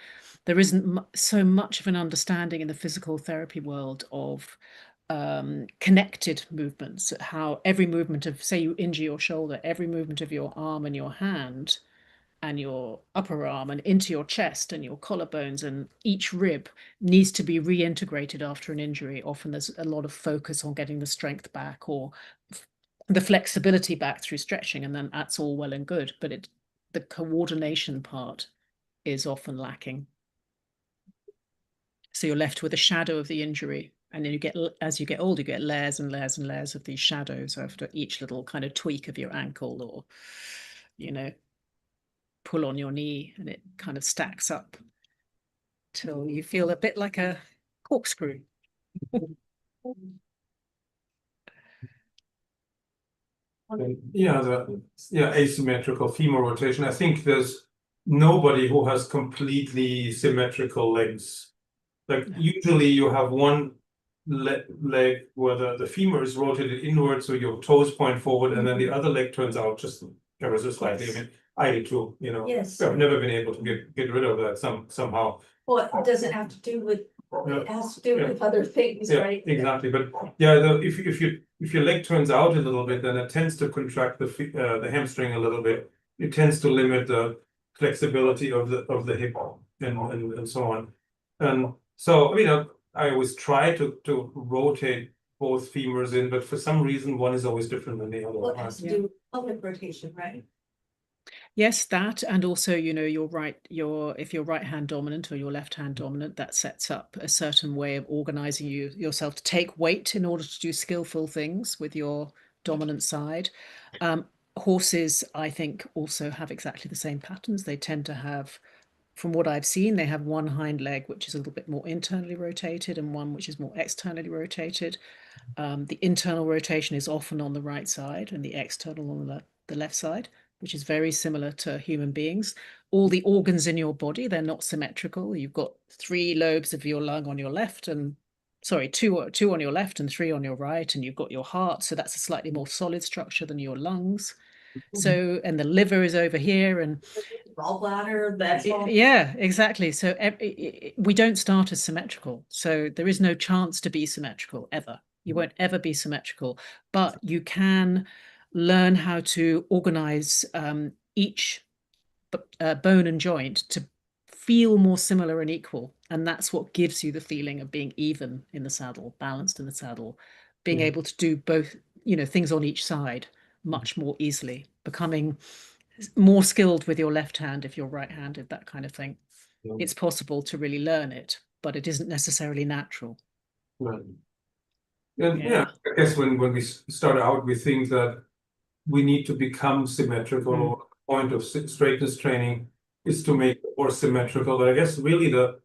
there isn't so much of an understanding in the physical therapy world of connected movements, how every movement of, say you injure your shoulder, every movement of your arm and your hand and your upper arm and into your chest and your collarbones and each rib needs to be reintegrated after an injury. Often there's a lot of focus on getting the strength back or the flexibility back through stretching, and then that's all well and good, but the coordination part is often lacking. So you're left with a shadow of the injury, and then as you get older, you get layers and layers and layers of these shadows after each little kind of tweak of your ankle or, you know, pull on your knee, and it kind of stacks up till you feel a bit like a corkscrew. Asymmetrical femur rotation. I think there's nobody who has completely symmetrical legs. Like usually you have one leg where the femur is rotated inward, so your toes point forward, and then the other leg turns out just ever so slightly. I mean, I do too, you know. Yes. I've never been able to get rid of that somehow. Well, it doesn't have to do with, it has to do with other things, Yeah, right? exactly. But yeah, if your leg turns out a little bit, then it tends to contract the hamstring a little bit. It tends to limit the flexibility of the hip and so on. And so, I mean, I always try to rotate both femurs in, but for some reason, one is always different than the other. Well, it has to do with pelvic rotation, right? Yes, that, and also, you know, if you're right hand dominant or you're left hand dominant, that sets up a certain way of organizing yourself to take weight in order to do skillful things with your dominant side. Horses, I think, also have exactly the same patterns. They tend to have, from what I've seen, they have one hind leg which is a little bit more internally rotated and one which is more externally rotated. The internal rotation is often on the right side and the external on the left side, which is very similar to human beings. All the organs in your body, they're not symmetrical. You've got 3 lobes of your lung on your left and, sorry, two on your left and 3 on your right, and you've got your heart, so that's a slightly more solid structure than your lungs. So, and the liver is over here, and Gallbladder, that's all. yeah, exactly. So we don't start as symmetrical. So there is no chance to be symmetrical ever. You won't ever be symmetrical, but you can learn how to organize each bone and joint to feel more similar and equal. And that's what gives you the feeling of being even in the saddle, balanced in the saddle, being able to do both, you know, things on each side much more easily, becoming more skilled with your left hand if you're right-handed, that kind of thing. Yeah. It's possible to really learn it, but it isn't necessarily natural. Right. And yeah, I guess when we start out, we think that we need to become symmetrical. Or the point of straightness training is to make it more symmetrical. But I guess really the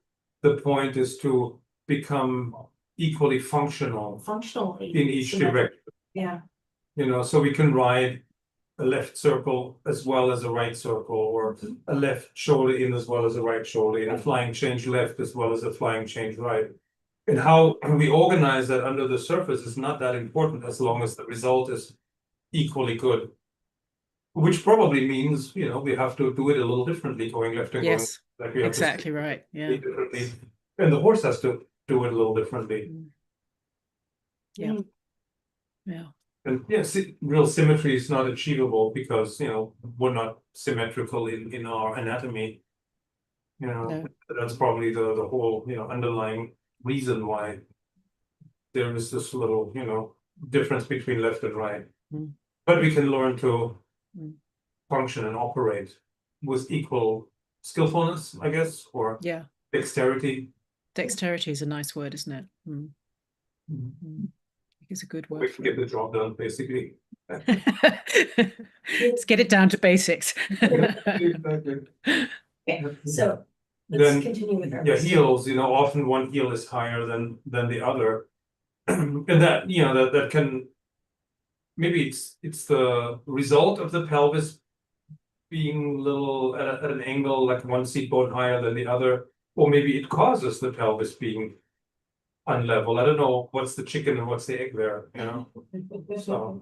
point is to become equally functional Functionally. in each direction. Yeah. You know, so we can ride a left circle as well as a right circle, or a left shoulder in as well as a right shoulder in, a flying change left as well as a flying change right. And how we organize that under the surface is not that important as long as the result is equally good. Which probably means, you know, we have to do it a little differently going left and Yes, going like we have exactly right. Yeah. differently. And the horse has to do it a little differently. Yeah. Yeah. And yeah, real symmetry is not achievable because, you know, we're not symmetrical in our anatomy. You know, No. that's probably the whole, you know, underlying reason why there is this little, you know, difference between left and right. But we can learn to function and operate with equal skillfulness, I guess, or dexterity. Dexterity is a nice word, isn't it? It's a good word. We can get the job done, basically. Let's get it down to basics. Exactly. Okay, so let's continue with our heels, you know, often one heel is higher than the other. And that, you know, that can, maybe it's the result of the pelvis being a little at an angle, like one seat bone higher than the other, or maybe it causes the pelvis being unlevel. I don't know what's the chicken and what's the egg there, you know. So,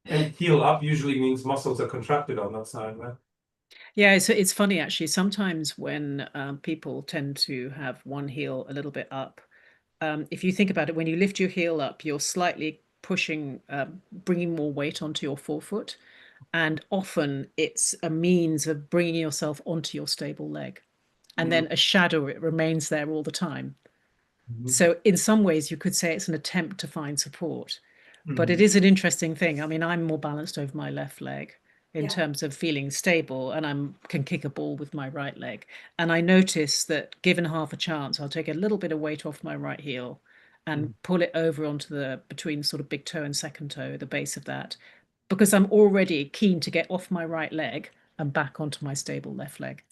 and heel up usually means muscles are contracted on that side, right? Yeah, so it's funny actually. Sometimes when people tend to have one heel a little bit up, if you think about it, when you lift your heel up, you're slightly pushing, bringing more weight onto your forefoot. And often it's a means of bringing yourself onto your stable leg. And then a shadow, it remains there all the time. So in some ways, you could say it's an attempt to find support. But it is an interesting thing. I mean, I'm more balanced over my left leg in terms of feeling stable, and I can kick a ball with my right leg. And I notice that given half a chance, I'll take a little bit of weight off my right heel and pull it over onto the between sort of big toe and second toe, the base of that, because I'm already keen to get off my right leg and back onto my stable left leg.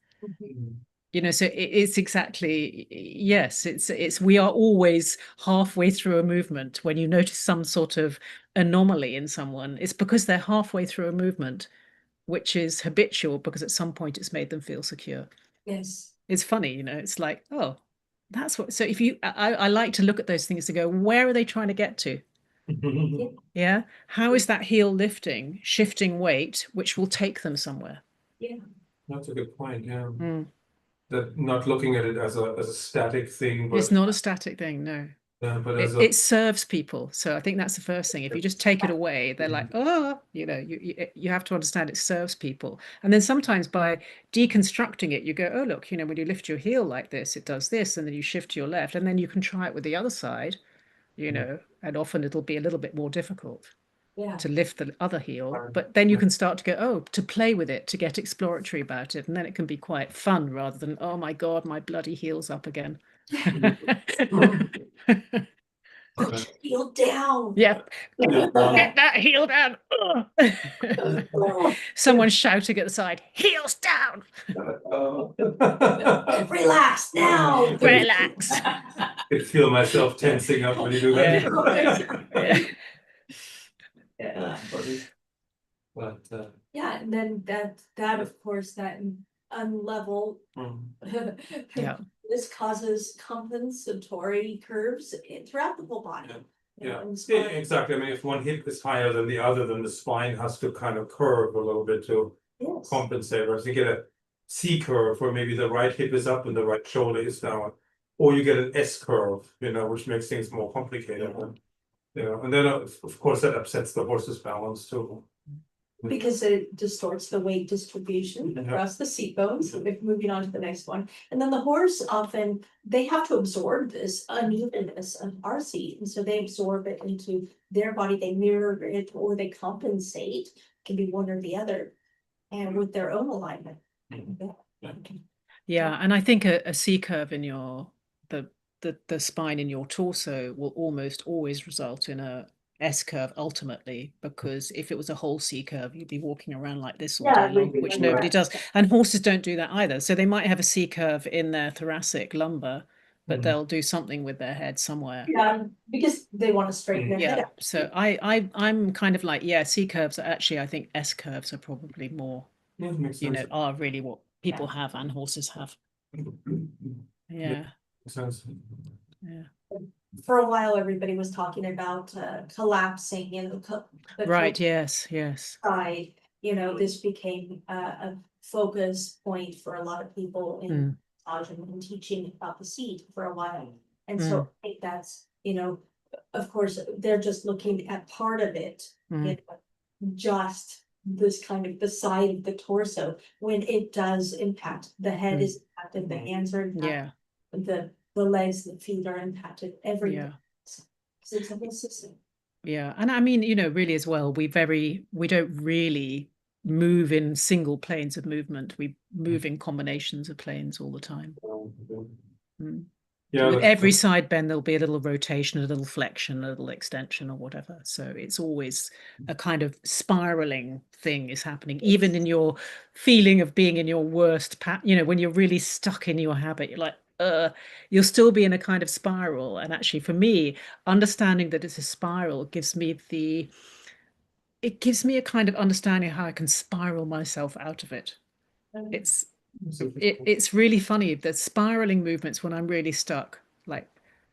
You know, so it's exactly, yes, it's we are always halfway through a movement. When you notice some sort of anomaly in someone, it's because they're halfway through a movement, which is habitual because at some point it's made them feel secure. Yes. It's funny, you know, it's like, oh, that's what. So if you, I like to look at those things to go, where are they trying to get to? Yeah. How is that heel lifting, shifting weight, which will take them somewhere? Yeah. That's a good point, yeah. That not looking at it as a static thing, It's but not a static thing, no. but as It serves people. So I think that's the first thing. If you just take it away, they're like, oh, you know, you have to understand it serves people. And then sometimes by deconstructing it, you go, oh, look, you know, when you lift your heel like this, it does this, and then you shift to your left, and then you can try it with the other side, you know, and often it'll be a little bit more difficult to lift the other heel, but then you can start to go, oh, to play with it, to get exploratory about it, and then it can be quite fun rather than, oh my God, my bloody heel's up again. Put your heel down. Yeah, get that heel down. Someone shouting at the side, heels down. Relax now. Relax. I feel myself tensing up when you do that. Yeah. But Yeah, and then that of course, that unlevel. Yeah. This causes compensatory curves throughout the whole body. Yeah, exactly. I mean, if one hip is higher than the other, then the spine has to kind of curve a little bit to compensate. Whereas you get a C curve where maybe the right hip is up and the right shoulder is down, or you get an S curve, you know, which makes things more complicated. You know, and then of course that upsets the horse's balance too. Because it distorts the weight distribution across the seat bones. So moving on to the next one. And then the horse often, they have to absorb this unevenness of our seat. And so they absorb it into their body, they mirror it, or they compensate, it can be one or the other, and with their own alignment. Yeah, and I think a C curve in your, the spine in your torso will almost always result in a S curve ultimately, because if it was a whole C curve, you'd be walking around like this all day long, which nobody does. And horses don't do that either. So they might have a C curve in their thoracic lumbar, but they'll do something with their head somewhere. Yeah, because they want to straighten their head Yeah. up. So I'm kind of like, yeah, C curves are actually, I think S curves are probably more, you know, are really what people have and horses have. Yeah. Yeah. For a while, everybody was talking about collapsing in the Right. Yes. side. You know, this became a focus point for a lot of people in and teaching about the seat for a while. And so I think that's, you know, of course, they're just looking at part of it, you know, just this kind of the side of the torso, when it does impact the head is impacted, the hands are impacted, the legs, the feet are impacted, everything. It's a whole system. Yeah, and I mean, you know, really as well, we don't really move in single planes of movement. We move in combinations of planes all the time. Yeah, so with every side bend, there'll be a little rotation, a little flexion, a little extension or whatever. So it's always a kind of spiraling thing is happening, even in your feeling of being in your worst you know, when you're really stuck in your habit, you're like, you'll still be in a kind of spiral. And actually for me, understanding that it's a spiral gives me a kind of understanding how I can spiral myself out of it. It's really funny, the spiraling movements when I'm really stuck, like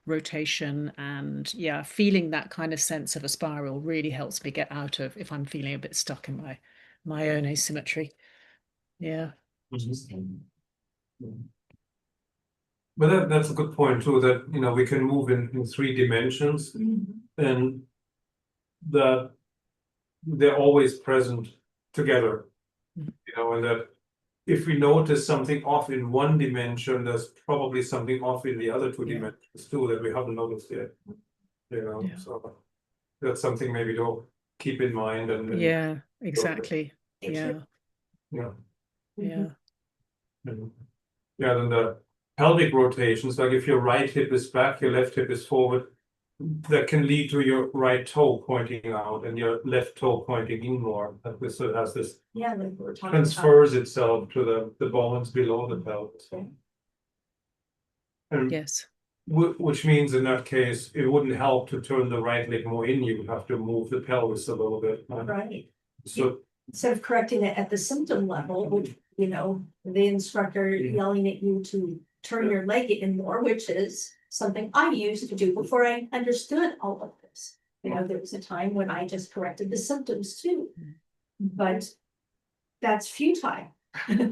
rotation and feeling that kind of sense of a spiral really helps me get out of if I'm feeling a bit stuck in my own asymmetry. Yeah. Interesting. But that's a good point too, that, you know, we can move in 3 dimensions Mhm. and that they're always present together. Mhm. You know, and that if we notice something off in 1 dimension, there's probably something off in the other 2 Yeah. dimensions too that we haven't noticed yet. You know, Yeah. so that's something maybe to keep in mind and Yeah, exactly. Picture. Yeah. yeah. Yeah. And, yeah, then the pelvic rotations, like if your right hip is back, your left hip is forward, that can lead to your right toe pointing out and your left toe pointing in more. That this sort of has this Yeah, like we're talking about. transfers itself to the bones below the pelvis. Okay. And Yes. which means in that case, it wouldn't help to turn the right leg more in, you would have to move the pelvis a little bit. Right. So Instead of correcting it at the symptom level, which, you know, the instructor yelling at you to turn your leg in more, which is something I used to do before I understood all of this. You know, there was a time when I just corrected the symptoms too, but that's futile. You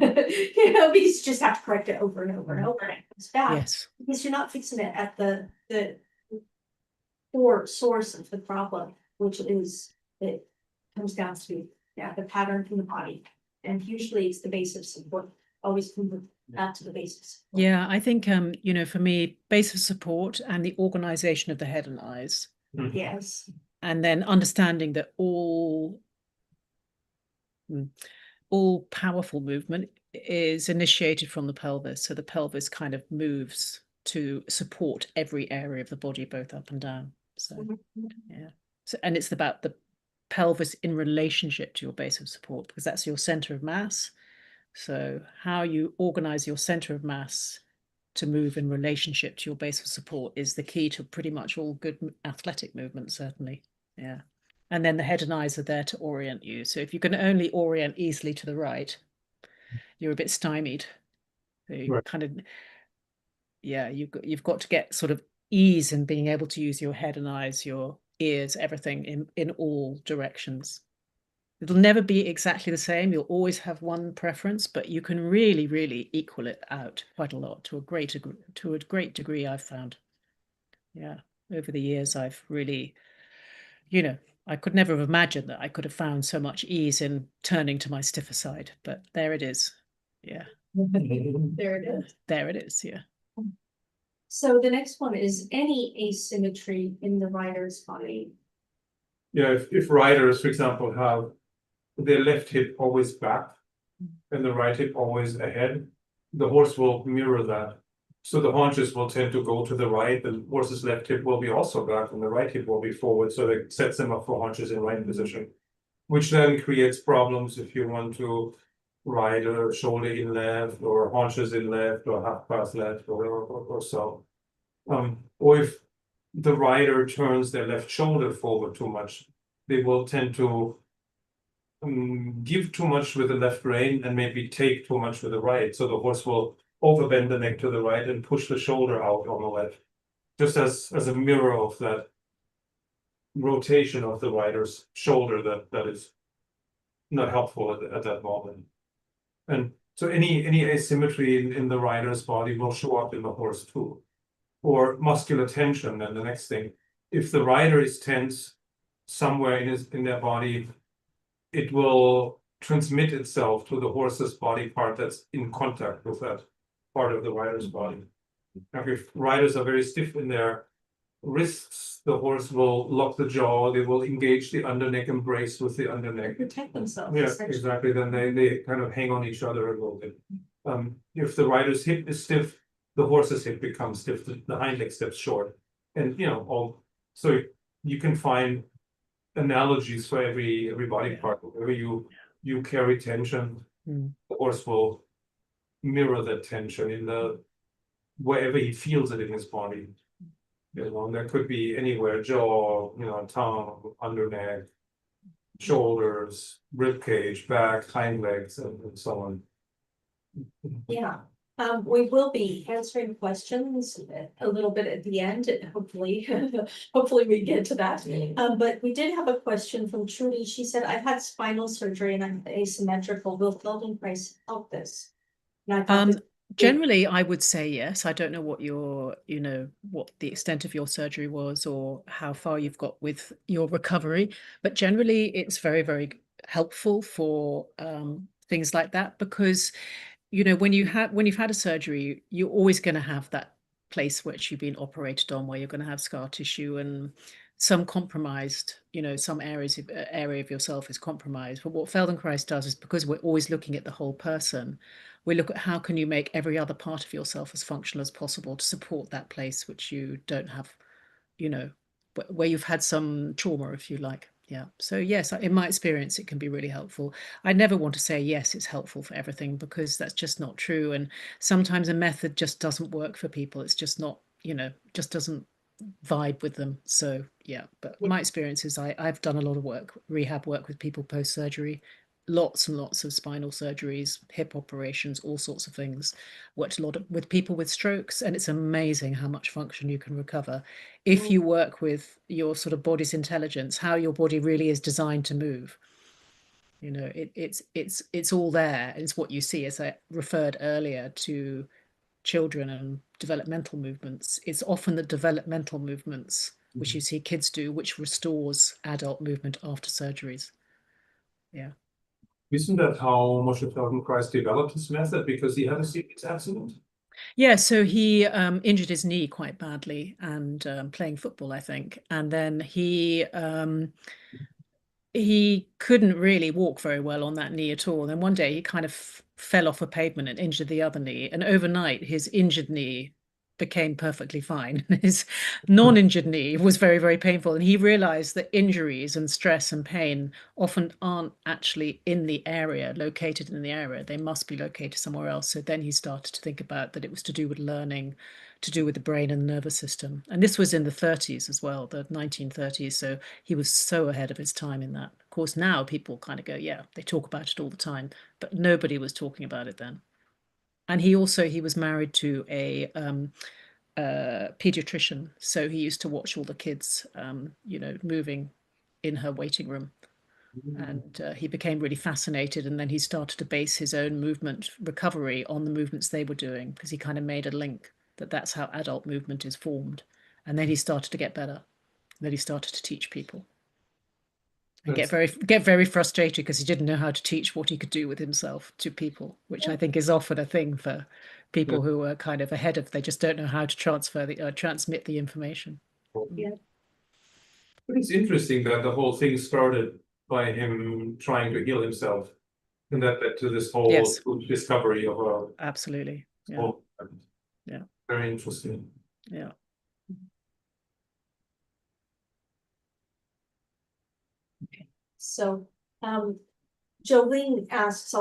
know, because you just have to correct it over and over and over, and it comes back. Yes. Because you're not fixing it at the core source of the problem, which is, it comes down to, yeah, the pattern from the body. And usually it's the base of support, always come back to the basis. Yeah, I think you know, for me, base of support and the organization of the head and eyes, Yes. and then understanding that all powerful movement is initiated from the pelvis. So the pelvis kind of moves to support every area of the body, both up and down. So yeah. So, and it's about the pelvis in relationship to your base of support, because that's your center of mass. So how you organize your center of mass to move in relationship to your base of support is the key to pretty much all good athletic movement, certainly. Yeah. And then the head and eyes are there to orient you. So if you can only orient easily to the right, you're a bit stymied. So you Right. kind of, yeah, you've got to get sort of ease in being able to use your head and eyes, your ears, everything in all directions. It'll never be exactly the same. You'll always have one preference, but you can really, really equal it out quite a lot to a great degree, I've found. Yeah, over the years, I've really, you know, I could never have imagined that I could have found so much ease in turning to my stiffer side, but there it is. Yeah. There it is. There it is. Yeah. So the next one is any asymmetry in the rider's body. yeah, if riders, for example, have their left hip always back and the right hip always ahead, the horse will mirror that. So the haunches will tend to go to the right, the horse's left hip will be also back and the right hip will be forward, so that sets them up for haunches in right position. Which then creates problems if you want to ride a shoulder in left or haunches in left or half pass left or so. Or if the rider turns their left shoulder forward too much, they will tend to give too much with the left rein and maybe take too much with the right. So the horse will overbend the neck to the right and push the shoulder out on the left. Just as a mirror of that rotation of the rider's shoulder that is not helpful at that moment. And so any asymmetry in the rider's body will show up in the horse too. Or muscular tension, and the next thing. If the rider is tense somewhere in their body, it will transmit itself to the horse's body part that's in contact with that part of the rider's body. Now, if riders are very stiff in their wrists, the horse will lock the jaw, they will engage the underneck, embrace with the underneck. Protect themselves. Yeah, essentially. exactly. Then they kind of hang on each other a little bit. If the rider's hip is stiff, the horse's hip becomes stiff, the hind leg steps short. And you know, so you can find analogies for every body part. Wherever you carry tension, the horse will mirror that tension in the wherever he feels it in his body. You know, and that could be anywhere: jaw, you know, tongue, underneck, shoulders, rib cage, back, hind legs, and so on. Yeah, We will be answering questions a little bit at the end, and hopefully, hopefully we get to that. But we did have a question from Trudy. She said, I've had spinal surgery and I'm asymmetrical. Will Feldenkrais help this? And I thought Generally, I would say yes. I don't know what your, what the extent of your surgery was or how far you've got with your recovery, but generally it's very, very helpful for things like that because, when you've had a surgery, you're always going to have that place which you've been operated on where you're going to have scar tissue and some compromised, some area of yourself is compromised. But what Feldenkrais does is because we're always looking at the whole person, we look at how can you make every other part of yourself as functional as possible to support that place which you don't have, where you've had some trauma, if you like. Yeah. So yes, in my experience, it can be really helpful. I never want to say, yes, it's helpful for everything because that's just not true. And sometimes a method just doesn't work for people. It's just not, just doesn't vibe with them. So yeah, but my experience is I've done a lot of rehab work with people post-surgery, lots and lots of spinal surgeries, hip operations, all sorts of things. Worked a lot with people with strokes, and it's amazing how much function you can recover if you work with your sort of body's intelligence, how your body really is designed to move. It's all there. It's what you see, as I referred earlier to children and developmental movements. It's often the developmental movements which you see kids do, which restores adult movement after surgeries. Yeah. Isn't that how Moshe Feldenkrais developed his method? Because he had a serious accident? Yeah, so he injured his knee quite badly and playing football, I think. And then he couldn't really walk very well on that knee at all. And then one day he kind of fell off a pavement and injured the other knee. And overnight, his injured knee became perfectly fine. His non-injured knee was very, very painful. And he realized that injuries and stress and pain often aren't actually located in the area. They must be located somewhere else. So then he started to think about that it was to do with learning, to do with the brain and the nervous system. And this was in the 30s as well, the 1930s. So he was so ahead of his time in that. Of course, now people kind of go, yeah, they talk about it all the time, but nobody was talking about it then. And he was married to a pediatrician, so he used to watch all the kids, moving in her waiting room. And he became really fascinated, and then he started to base his own movement recovery on the movements they were doing, because he kind of made a link that that's how adult movement is formed. And then he started to get better. Then he started to teach people. And get very frustrated because he didn't know how to teach what he could do with himself to people, which I think is often a thing for people who are kind of ahead of, they just don't know how to transmit the information. Yeah. But it's interesting that the whole thing started by him trying to heal himself, and that led to this whole discovery of a absolutely. Yeah. Yeah. Very interesting. Yeah. So, Jolene asks,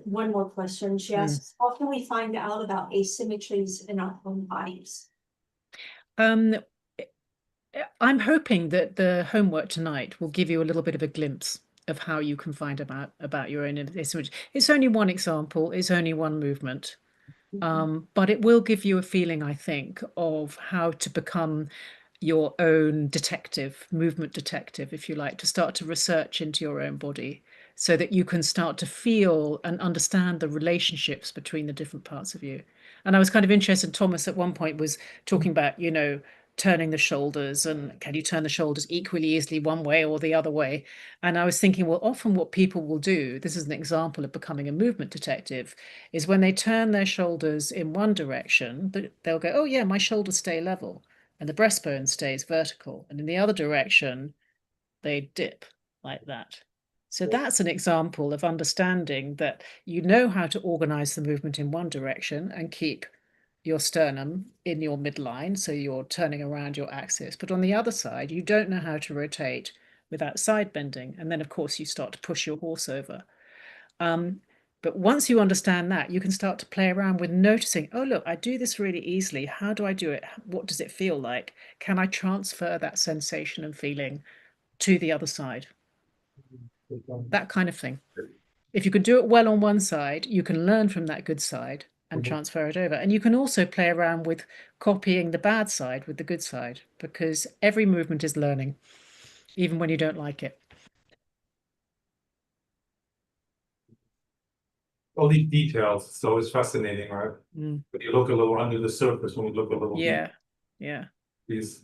one more question. She asks, how can we find out about asymmetries in our own bodies? I'm hoping that the homework tonight will give you a little bit of a glimpse of how you can find about your own asymmetry. It's only one example, it's only one movement. But it will give you a feeling, I think, of how to become your own movement detective, if you like, to start to research into your own body so that you can start to feel and understand the relationships between the different parts of you. And I was kind of interested, Thomas at one point was talking about, turning the shoulders, and can you turn the shoulders equally easily one way or the other way? And I was thinking, well, often what people will do, this is an example of becoming a movement detective, is when they turn their shoulders in one direction, they'll go, oh yeah, my shoulders stay level and the breastbone stays vertical, and in the other direction they dip like that. So that's an example of understanding that you know how to organize the movement in one direction and keep your sternum in your midline, so you're turning around your axis, but on the other side you don't know how to rotate without side bending, and then of course you start to push your horse over. But once you understand that, you can start to play around with noticing, oh look, I do this really easily, how do I do it, what does it feel like, can I transfer that sensation and feeling to the other side, that kind of thing. If you can do it well on one side, you can learn from that good side and transfer it over. And you can also play around with copying the bad side with the good side, because every movement is learning, even when you don't like it. All these details, it's always fascinating, right? Mm. When you look a little under the surface, when you look a little deep, Yeah.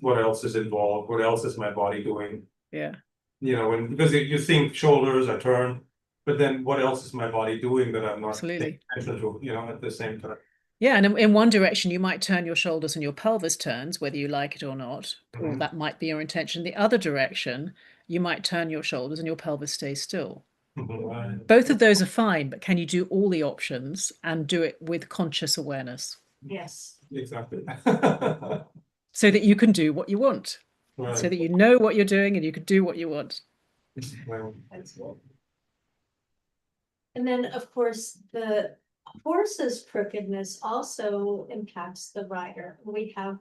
what else is involved? What else is my body doing? Yeah. You know, because you think shoulders are turned, but then what else is my body doing that I'm not Absolutely. paying attention to, you know, at the same time? Yeah, and in one direction, you might turn your shoulders and your pelvis turns, whether you like it or not, or Mhm. that might be your intention. The other direction, you might turn your shoulders and your pelvis stays still. Right. Both of those are fine, but can you do all the options and do it with conscious awareness Yes. Exactly. so that you can do what you want, so Right. that you know what you're doing and you can do what you want? Well, That's cool. And then, of course, the horse's crookedness also impacts the rider. We have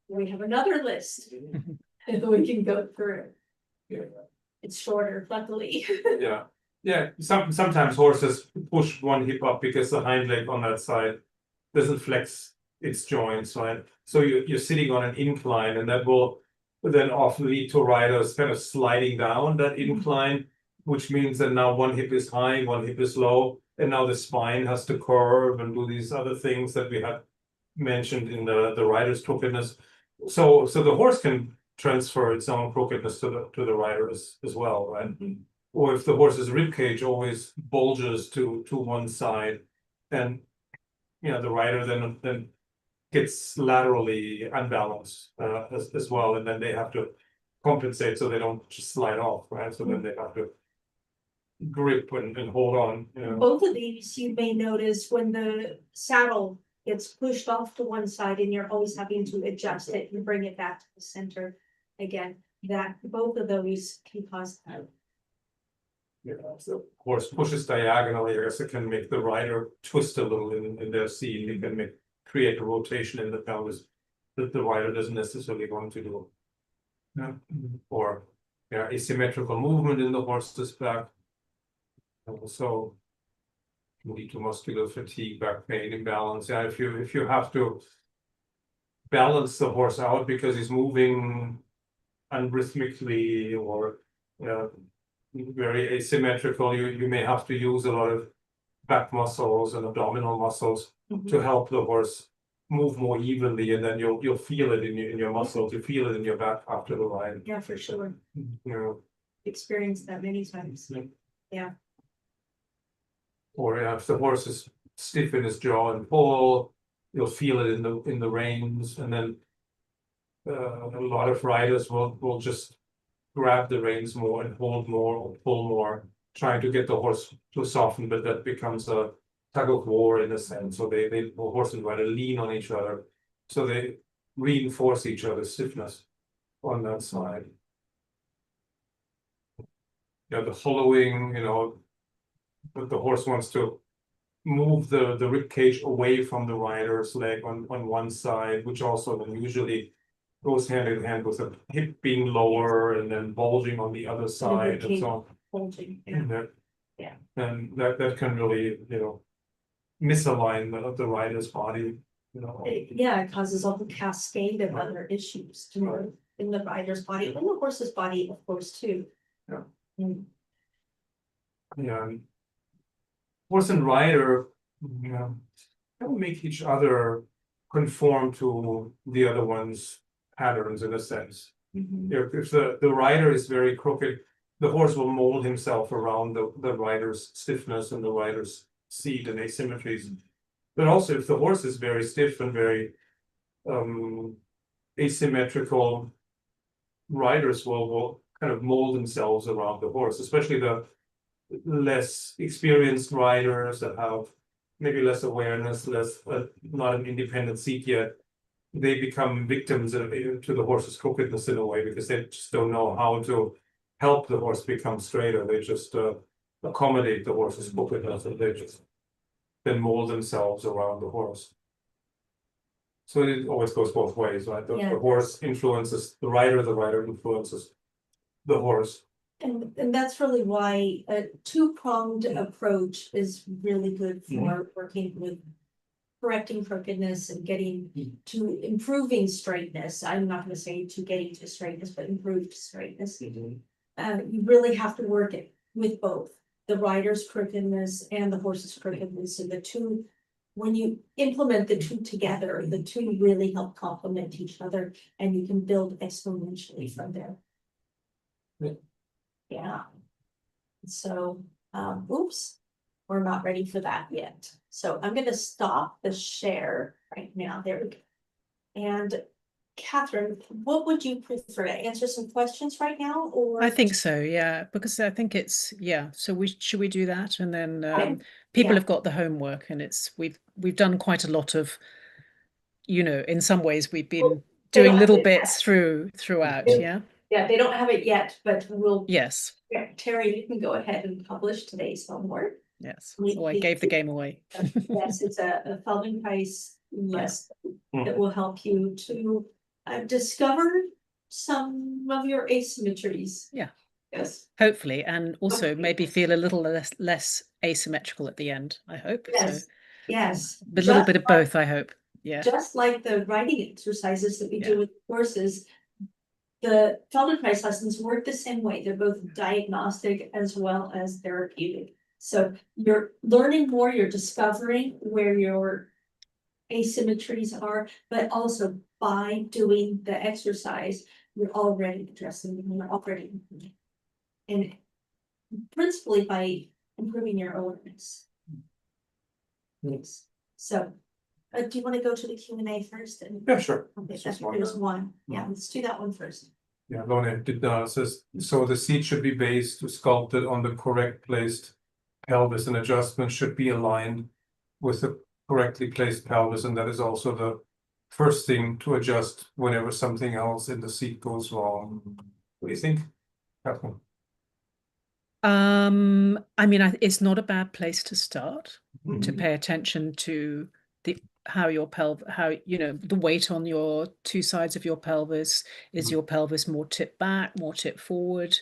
another list that we can go through. Yeah. It's shorter, luckily. Yeah. Sometimes horses push one hip up because the hind leg on that side doesn't flex its joints, right? So you're sitting on an incline, and that will then often lead to riders kind of sliding down that incline, which means that now one hip is high, one hip is low, and now the spine has to curve and do these other things that we had mentioned in the rider's crookedness. So the horse can transfer its own crookedness to the rider as well, right? Or if the horse's rib cage always bulges to one side, and you know the rider then gets laterally unbalanced as well, and then they have to compensate so they don't just slide off, right? So then they have to grip and hold on. You know. Both of these you may notice when the saddle gets pushed off to one side and you're always having to adjust it and bring it back to the center again. That both of those can cause that. Yeah, so horse pushes diagonally, I guess it can make the rider twist a little in their seat. It can create a rotation in the pelvis that the rider doesn't necessarily want to do. Yeah. Or asymmetrical movement in the horse's back. Also lead to muscular fatigue, back pain, imbalance. Yeah, if you have to balance the horse out because he's moving unrhythmically or very asymmetrical, you may have to use a lot of back muscles and abdominal muscles to help the horse move more evenly, and then you'll feel it in your muscles, you feel it in your back after the ride. Yeah, for sure. You know. Experienced that many times. Yeah. Or if the horse is stiff in his jaw and pull, you'll feel it in the reins, and then a lot of riders will just grab the reins more and hold more or pull more, trying to get the horse to soften, but that becomes a tug of war in a sense. So the horse and rider lean on each other, so they reinforce each other's stiffness on that side. The hollowing, but the horse wants to move the rib cage away from the rider's leg on one side, which also then usually goes hand in hand with the hip being lower and then bulging on the other side and so on. Bulging, yeah. And that can really, misalign the rider's body, It causes a whole cascade of other issues in the rider's body, and the horse's body, of course, too. Yeah. Horse and rider, don't make each other conform to the other one's patterns in a sense. If the rider is very crooked, the horse will mold himself around the rider's stiffness and the rider's seat and asymmetries. But also if the horse is very stiff and very asymmetrical, riders will kind of mold themselves around the horse, especially the less experienced riders that have maybe less awareness, not an independent seat yet. They become victims to the horse's crookedness in a way, because they just don't know how to help the horse become straighter. They just accommodate the horse's crookedness, and they just then mold themselves around the horse. So it always goes both ways, right? The horse influences the rider influences the horse. And that's really why a two-pronged approach is really good for working with correcting crookedness and getting to improving straightness. I'm not gonna say to getting to straightness, but improved straightness. You really have to work it with both the rider's crookedness and the horse's crookedness. So the two, when you implement the two together, the two really help complement each other, and you can build exponentially from there. Yeah. So, oops, we're not ready for that yet. So I'm gonna stop the share right now. There we go. And Catherine, what would you prefer, to answer some questions right now, or? I think so, yeah, because I think it's, yeah, so should we do that? And then Okay. people Yeah. have got the homework, and we've done quite a lot of, you know, in some ways we've been They doing don't little have it bits throughout, Yeah. yeah? Yeah, they don't have it yet, but we'll. Yes, Yeah, Terry, you can go ahead and publish today's homework. yes. We- Oh, I gave the game away. Yes, it's a Feldenkrais list that will help you to discover some of your asymmetries. Yeah. Yes. Hopefully, and also Okay. maybe feel a little less asymmetrical at the end, I hope. Yes. So Yes. a little bit of both, I hope. Yeah. Just like the writing exercises that we Yeah. do with courses, the Feldenkrais lessons work the same way. They're both diagnostic as well as therapeutic. So you're learning more, you're discovering where your asymmetries are, but also by doing the exercise, you're already addressing them, you're already improving. And principally by improving your awareness. Yes. So, do you want to go to the Q&A first? And Yeah, sure. okay, Let's I just think walk there's down. one. Yeah, let's do that one first. Yeah, Lone did says, so the seat should be based to sculpted on the correct placed pelvis, and adjustment should be aligned with the correctly placed pelvis, and that is also the first thing to adjust whenever something else in the seat goes wrong. What do you think, Catherine? I mean, it's not a bad place to start, to Mhm. pay attention to how your how, you know, the weight on your two sides of your pelvis. Is your pelvis more tipped back, more tipped forward?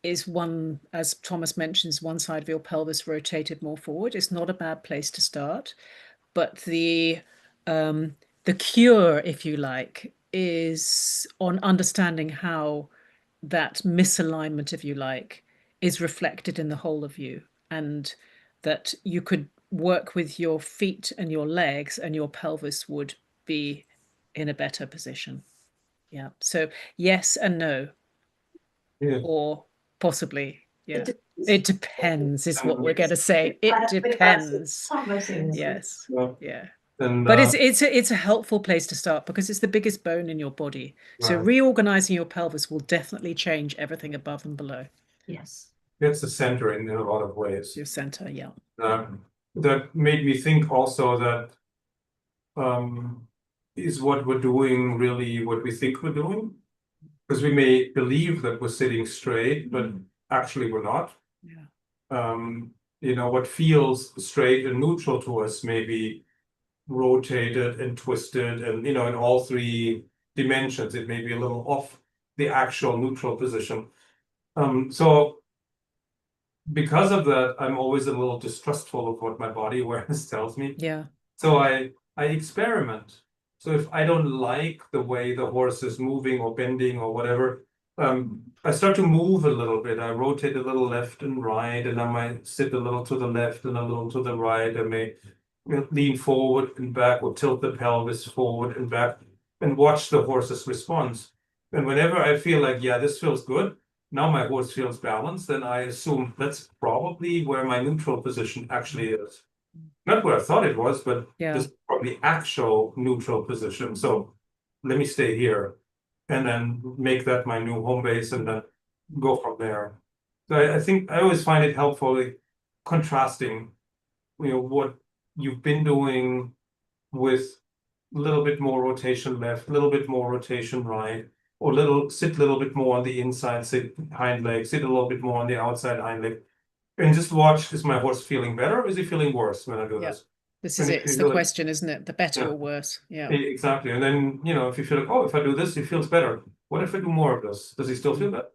Is one, as Thomas mentions, one side of your pelvis rotated more forward? It's not a bad place to start, but the cure, if you like, is on understanding how that misalignment, if you like, is reflected in the whole of you, and that you could work with your feet and your legs and your pelvis would be in a better position. Yeah. So yes and no. Yeah. Or possibly, yeah. It It depends is what we're going to say. It depends. Yes. Well, Yeah. and But it's a helpful place to start because it's the biggest bone in your body. So Right. reorganizing your pelvis will definitely change everything above and below. Yes. it's the center in a lot of ways. Your center, yeah. That made me think also that is what we're doing really what we think we're doing? Because we may believe that we're sitting straight, but actually we're not. Yeah. You know, what feels straight and neutral to us may be rotated and twisted, and you know, in all three dimensions, it may be a little off the actual neutral position. So because of that, I'm always a little distrustful of what my body awareness tells me. Yeah. So I experiment. So if I don't like the way the horse is moving or bending or whatever, I start to move a little bit. I rotate a little left and right, and I might sit a little to the left and a little to the right. I may lean forward and back or tilt the pelvis forward and back and watch the horse's response. And whenever I feel like, yeah, this feels good, now my horse feels balanced, then I assume that's probably where my neutral position actually is. Not where I thought it was, but Yeah. this is probably actual neutral position. So let me stay here and then make that my new home base and then go from there. So I think I always find it helpful, like, contrasting, you know, what you've been doing with a little bit more rotation left, a little bit more rotation right, or sit a little bit more on the inside, sit hind leg, sit a little bit more on the outside hind leg, and just watch, is my horse feeling better or is he feeling worse when I do Yeah. this? This And is if it. It's you the feel like- question, isn't it? The better Yeah. or worse? Yeah. Exactly. And then, you know, if you feel like, oh, if I do this, it feels better. What if I do more of this? Does he still feel better?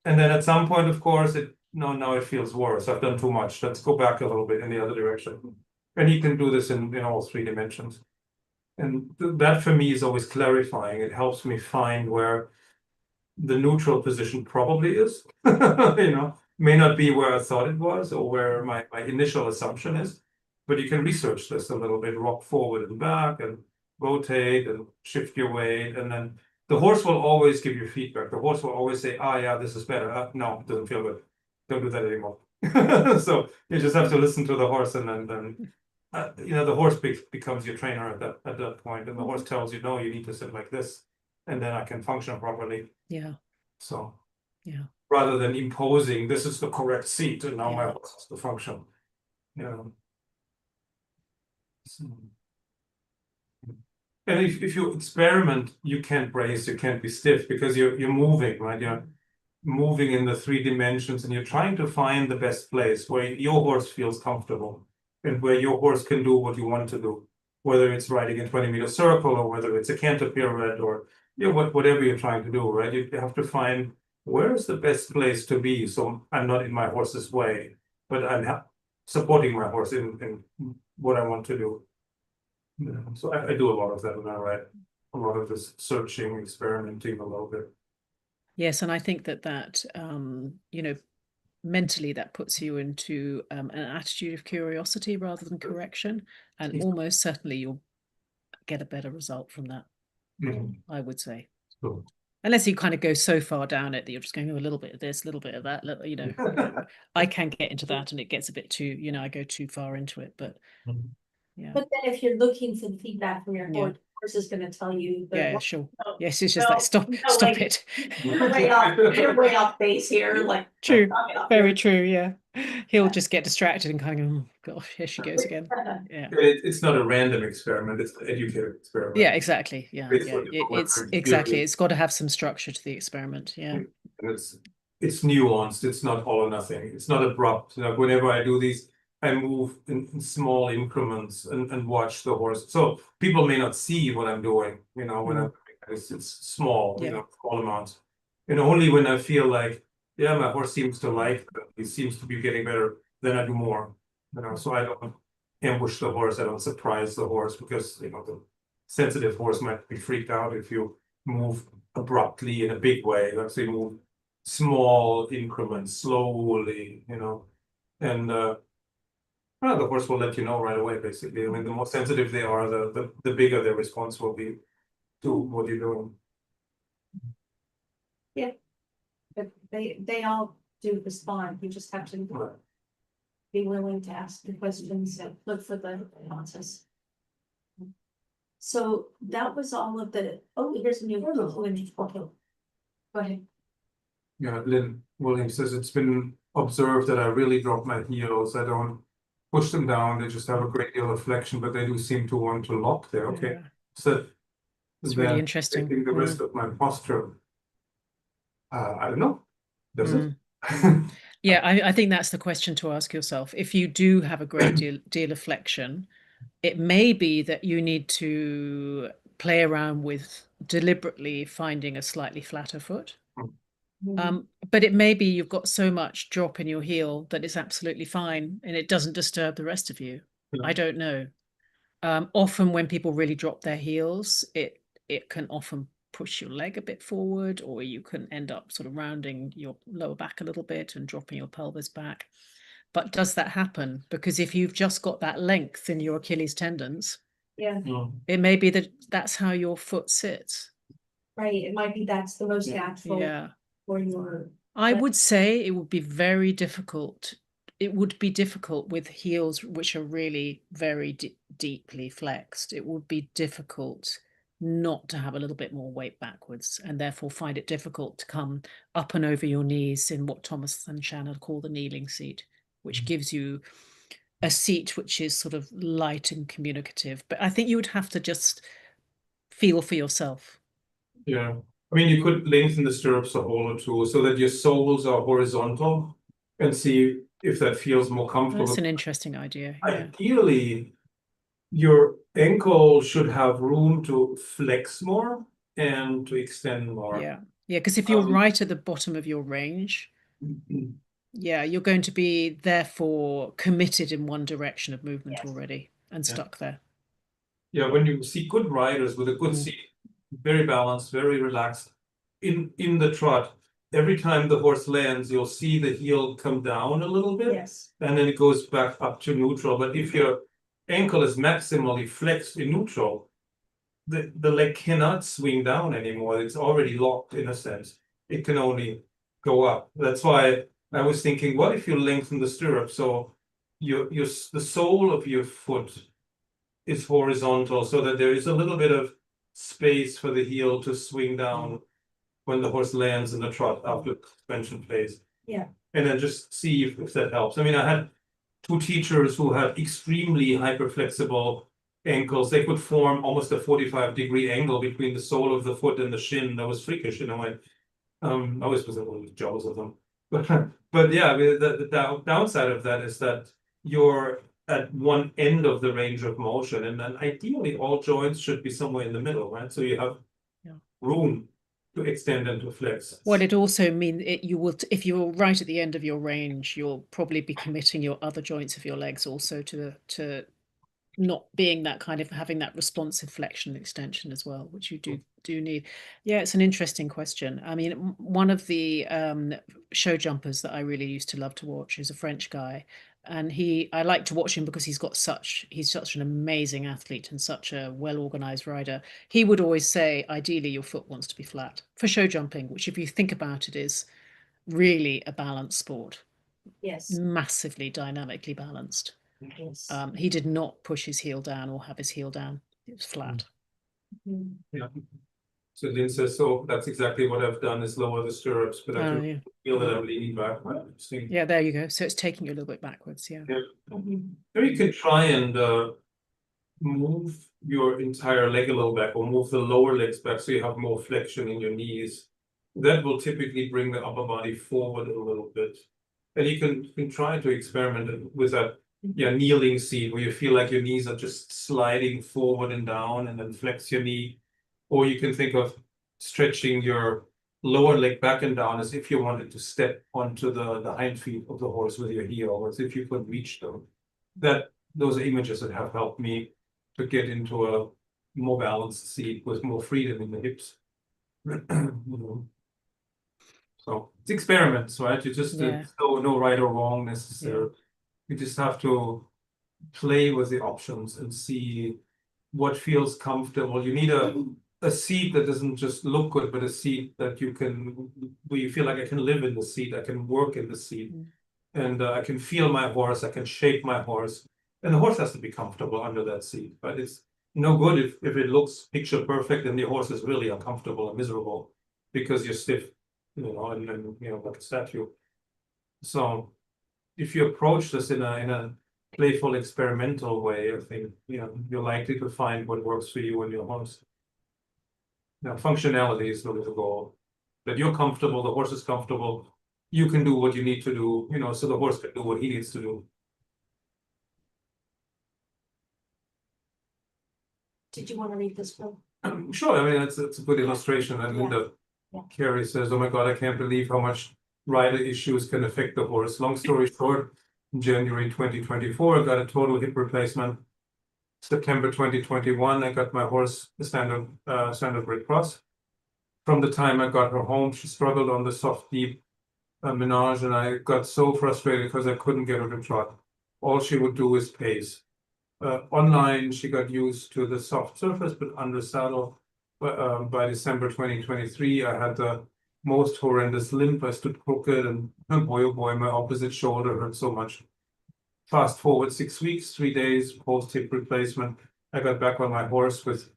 And then at some point, of course, now it feels worse. I've done too much. Let's go back a little bit in the other direction. And you can do this in all 3 dimensions. And that for me is always clarifying. It helps me find where the neutral position probably is, may not be where I thought it was or where my initial assumption is, but you can research this a little bit, rock forward and back and rotate and shift your weight. And then the horse will always give you feedback. The horse will always say, yeah, this is better. No, it doesn't feel good. Don't do that anymore. So you just have to listen to the horse, and then the horse becomes your trainer at that point, and the horse tells you, no, you need to sit like this, and then I can function properly. Yeah. So yeah, rather than imposing, this is the correct seat, and now my Yeah. horse has to function. So, and if you experiment, you can't brace, you can't be stiff, because you're moving, right? You're moving in the 3 dimensions, and you're trying to find the best place where your horse feels comfortable and where your horse can do what you want to do, whether it's riding a 20-meter circle or whether it's a canter pirouette or whatever you're trying to do, right? You have to find where is the best place to be, so I'm not in my horse's way, but I'm supporting my horse in what I want to do. So I do a lot of that when I ride, a lot of this searching, experimenting a little bit. Yes, and I think that mentally that puts you into an attitude of curiosity rather than correction, and almost certainly you'll get a better result from that. I would say. Cool. Unless you kind of go so far down it that you're just going, a little bit of this, a little bit of that, I can get into that, and it gets a bit too, I go too far into it, but yeah. But then if you're looking for the feedback from your horse, the horse is going to tell you. Yeah, sure. Yes, it's just like, stop it. You're way off base here. Like, true, very true. Yeah, he'll just get distracted and kind of go, oh gosh, here she goes again. Yeah, it's not a random experiment; it's an educated experiment. Yeah, exactly. Yeah, it's exactly. It's got to have some structure to the experiment. Yeah, and it's nuanced. It's not all or nothing. It's not abrupt. Like whenever I do these, I move in small increments and watch the horse. So people may not see what I'm doing, when it's small, small amounts. And only when I feel like, my horse seems to like, he seems to be getting better, then I do more. So I don't ambush the horse, I don't surprise the horse, because the sensitive horse might be freaked out if you move abruptly in a big way. Let's say move small increments, slowly, and the horse will let you know right away, basically. I mean, the more sensitive they are, the bigger their response will be to what you're doing. Yeah, but they all do respond. You just have to be willing to ask the questions and look for the responses. So that was all of the. Oh, here's a new one. Okay, go ahead. Yeah, Lynn Williams says it's been observed that I really drop my heels. I don't push them down. They just have a great deal of flexion, but they do seem to want to lock there. Okay, so it's really interesting. Taking the rest of my posture. I don't know. Does it? Yeah, I think that's the question to ask yourself. If you do have a great deal of flexion, it may be that you need to play around with deliberately finding a slightly flatter foot. But it may be you've got so much drop in your heel that it's absolutely fine and it doesn't disturb the rest of you. I don't know. Often when people really drop their heels, it can often push your leg a bit forward, or you can end up sort of rounding your lower back a little bit and dropping your pelvis back. But does that happen? Because if you've just got that length in your Achilles tendons, it may be that that's how your foot sits. Right, it might be that's the most natural. Yeah. For your. I would say it would be very difficult. It would be difficult with heels which are really very deeply flexed. It would be difficult not to have a little bit more weight backwards, and therefore find it difficult to come up and over your knees in what Thomas and Shana call the kneeling seat, which gives you a seat which is sort of light and communicative. But I think you would have to just feel for yourself. Yeah. I mean, you could lengthen the stirrups a hole or two so that your soles are horizontal and see if that feels more comfortable. That's an interesting idea. Ideally, your ankle should have room to flex more and to extend more. Yeah, because if you're right at the bottom of your range, Yeah, you're going to be therefore committed in one direction of movement Yes. already and Yeah. stuck there. Yeah, when you see good riders with a good seat, very balanced, very relaxed, in the trot, every time the horse lands, you'll see the heel come down a little bit, Yes. and then it goes back up to neutral. But if your ankle is maximally flexed in neutral, the leg cannot swing down anymore. It's already locked in a sense. It can only go up. That's why I was thinking, what if you lengthen the stirrup so the sole of your foot is horizontal, so that there is a little bit of space for the heel to swing down when the horse lands in the trot after suspension phase. Yeah. And then just see if that helps. I mean, I had two teachers who had extremely hyperflexible ankles. They could form almost a 45-degree angle between the sole of the foot and the shin. That was freakish in a way. I always was a little jealous of them. But yeah, I mean, the downside of that is that you're at one end of the range of motion, and then ideally all joints should be somewhere in the middle, right? So you have room to extend and to flex. Well, it also means you will, if you're right at the end of your range, you'll probably be committing your other joints of your legs also to not being that kind of having that responsive flexion and extension as well, which you do need. Yeah, it's an interesting question. I mean, one of the show jumpers that I really used to love to watch is a French guy, and I like to watch him because he's such an amazing athlete and such a well-organized rider. He would always say, ideally, your foot wants to be flat for show jumping, which, if you think about it, is really a balanced sport. Yes. Massively dynamically balanced. Yes. He did not push his heel down or have his heel down. It was flat. Yeah. So Lynn says, so that's exactly what I've done, is lower the stirrups, but I can feel that I'm leaning back. Yeah, there you go. So it's taking you a little bit backwards. Yeah. Or you can try and move your entire leg a little back, or move the lower legs back so you have more flexion in your knees. That will typically bring the upper body forward a little bit. And you can try to experiment with that kneeling seat where you feel like your knees are just sliding forward and down, and then flex your knee. Or you can think of stretching your lower leg back and down as if you wanted to step onto the hind feet of the horse with your heel, as if you could reach them. Those are images that have helped me to get into a more balanced seat with more freedom in the hips. So it's experiments, right? You just no right or wrong necessarily. You just have to play with the options and see what feels comfortable. You need a seat that doesn't just look good, but a seat that where you feel like I can live in the seat, I can work in the seat, and I can feel my horse, I can shape my horse, and the horse has to be comfortable under that seat. But it's no good if it looks picture perfect and the horse is really uncomfortable and miserable because you're stiff, and like a statue. So if you approach this in a playful, experimental way, I think you're likely to find what works for you and your horse. Now, functionality is really the goal. That you're comfortable, the horse is comfortable, you can do what you need to do, so the horse can do what he needs to do. Did you want to read this one? Sure, I mean, it's a good illustration. And Linda Carey says, oh my God, I can't believe how much rider issues can affect the horse. Long story short, in January 2024, I got a total hip replacement. September 2021, I got my horse the standard Red Cross. From the time I got her home, she struggled on the soft, deep menage, and I got so frustrated because I couldn't get her to trot. All she would do is pace. Online, she got used to the soft surface, but under saddle, by December 2023, I had the most horrendous limp. I stood crooked, and boy, oh boy, my opposite shoulder hurt so much. Fast forward 6 weeks, 3 days post hip replacement, I got back on my horse with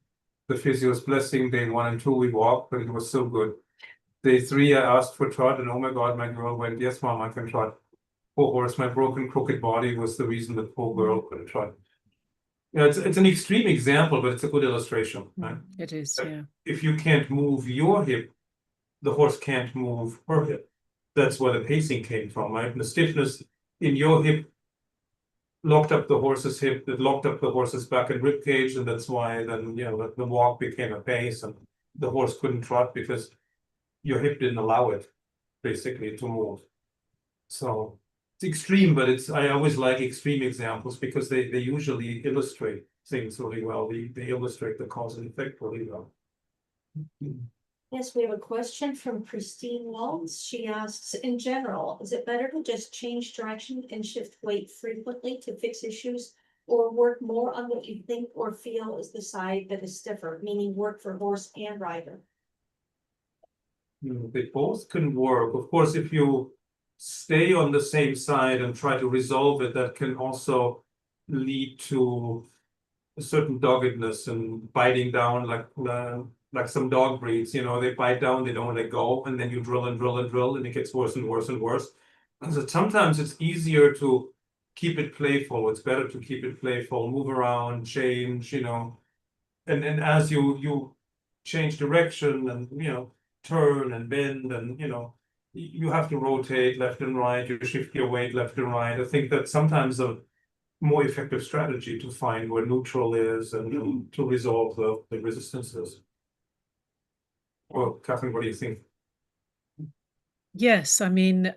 the physio's blessing. Day 1 and 2, we walked, but it was so good. Day 3, I asked for trot, and oh my God, my girl went, yes, mom, I can trot. Poor horse, my broken, crooked body was the reason that poor girl couldn't trot. Yeah, it's an extreme example, but it's a good illustration, right? It is, yeah. If you can't move your hip, the horse can't move her hip. That's where the pacing came from, right? And the stiffness in your hip locked up the horse's hip, that locked up the horse's back and rib cage, and that's why then the walk became a pace, and the horse couldn't trot because your hip didn't allow it basically to move. So it's extreme, but I always like extreme examples because they usually illustrate things really well. They illustrate the cause and effect really well. Yes, we have a question from Christine Waltz. She asks, in general, is it better to just change direction and shift weight frequently to fix issues, or work more on what you think or feel is the side that is stiffer, meaning work for horse and rider? They both can work. Of course, if you stay on the same side and try to resolve it, that can also lead to a certain doggedness and biting down, like some dog breeds, they bite down, they don't let go, and then you drill and drill and drill, and it gets worse and worse and worse. And so sometimes it's easier to keep it playful. It's better to keep it playful, move around, change, and as you change direction and turn and bend and you have to rotate left and right, you shift your weight left and right. I think that's sometimes a more effective strategy to find where neutral is and to resolve the resistances. Well, Catherine, what do you think? Yes, I mean,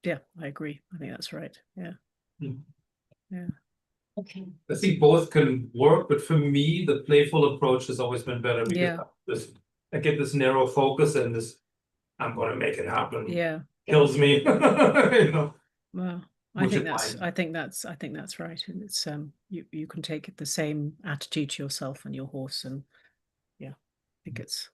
yeah, I agree. I think that's right. Yeah. Yeah. Okay. I think both can work, but for me, the playful approach has always been better because I get this narrow focus and this, I'm going to make it happen. Yeah. Kills me. Well, I think that's right. And it's you can take the same attitude to yourself and your horse, and I think it's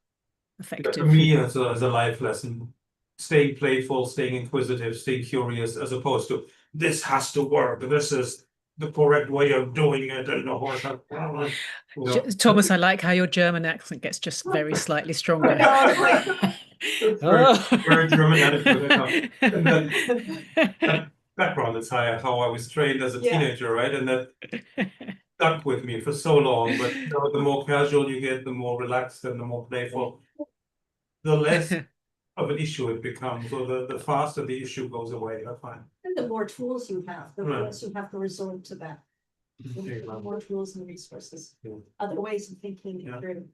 effective. For me, as a life lesson, staying playful, staying inquisitive, staying curious, as opposed to this has to work. This is the correct way of doing it, and the horse has, Thomas, I like how your German accent gets just very slightly stronger. Very German attitude. And then that background is how I was trained as a teenager, right? And that stuck with me for so long. But the more casual you get, the more relaxed and the more playful, the less of an issue it becomes, or the faster the issue goes away. I find. And the more tools you have, the less you have to resort to that. The more tools and resources, other ways of thinking it through.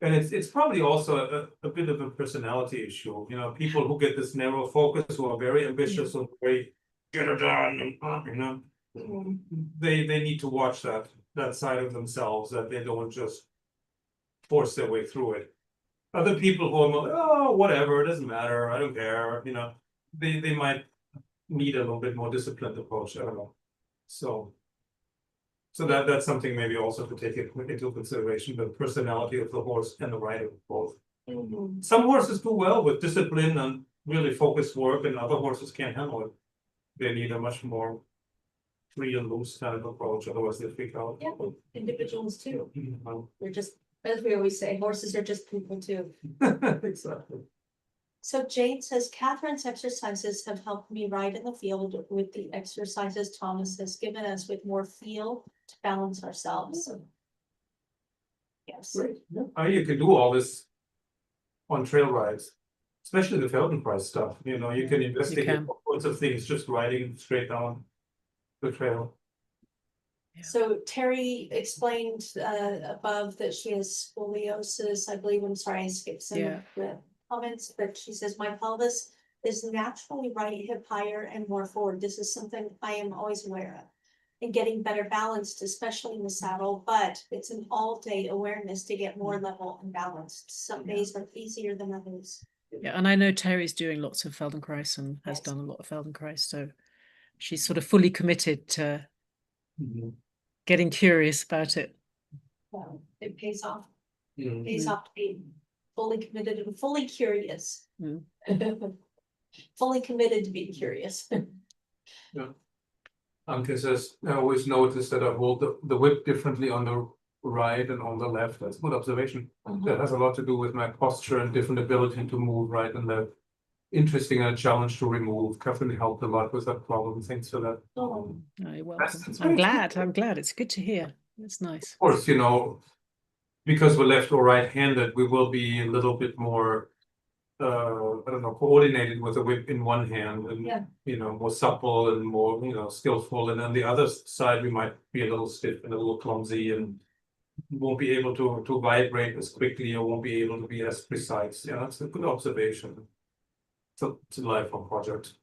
And it's probably also a bit of a personality issue. People who get this narrow focus, who are very ambitious or very get it done, they need to watch that side of themselves, that they don't just force their way through it. Other people who are like, oh, whatever, it doesn't matter, I don't care, they might need a little bit more disciplined approach. I don't know. So that's something maybe also to take into consideration, the personality of the horse and the rider both. Some horses do well with discipline and really focused work, and other horses can't handle it. They need a much more free and loose kind of approach, otherwise they freak out. Yeah, individuals too. They're just, as we always say, horses are just people too. Exactly. So Jane says, Catherine's exercises have helped me ride in the field with the exercises Thomas has given us with more feel to balance ourselves. Yes. Great. You can do all this on trail rides, especially the Feldenkrais stuff. You can investigate all sorts of things just riding straight down the trail. So Terry explained above that she has scoliosis. I believe, I'm sorry, I skipped some of the comments, but she says, my pelvis is naturally right hip higher and more forward. This is something I am always aware of. And getting better balanced, especially in the saddle, but it's an all-day awareness to get more level and balanced. Some days are easier than others. Yeah, and I know Terry's doing lots of Feldenkrais and has done a lot of Feldenkrais, so she's sort of fully committed to getting curious about it. Well, it pays off. It pays off to be fully committed and fully curious. Fully committed to being curious. Anke says, I always notice that I hold the whip differently on the right and on the left. That's a good observation. That has a lot to do with my posture and different ability to move right and left. Interesting and a challenge to remove. Catherine helped a lot with that problem. Thanks for that. Oh, you're welcome. I'm glad. It's good to hear. It's nice. Of course, because we're left or right-handed, we will be a little bit more coordinated with the whip in one hand and more supple and more skillful, and on the other side we might be a little stiff and a little clumsy and won't be able to vibrate as quickly or won't be able to be as precise. That's a good observation. It's a lifelong project.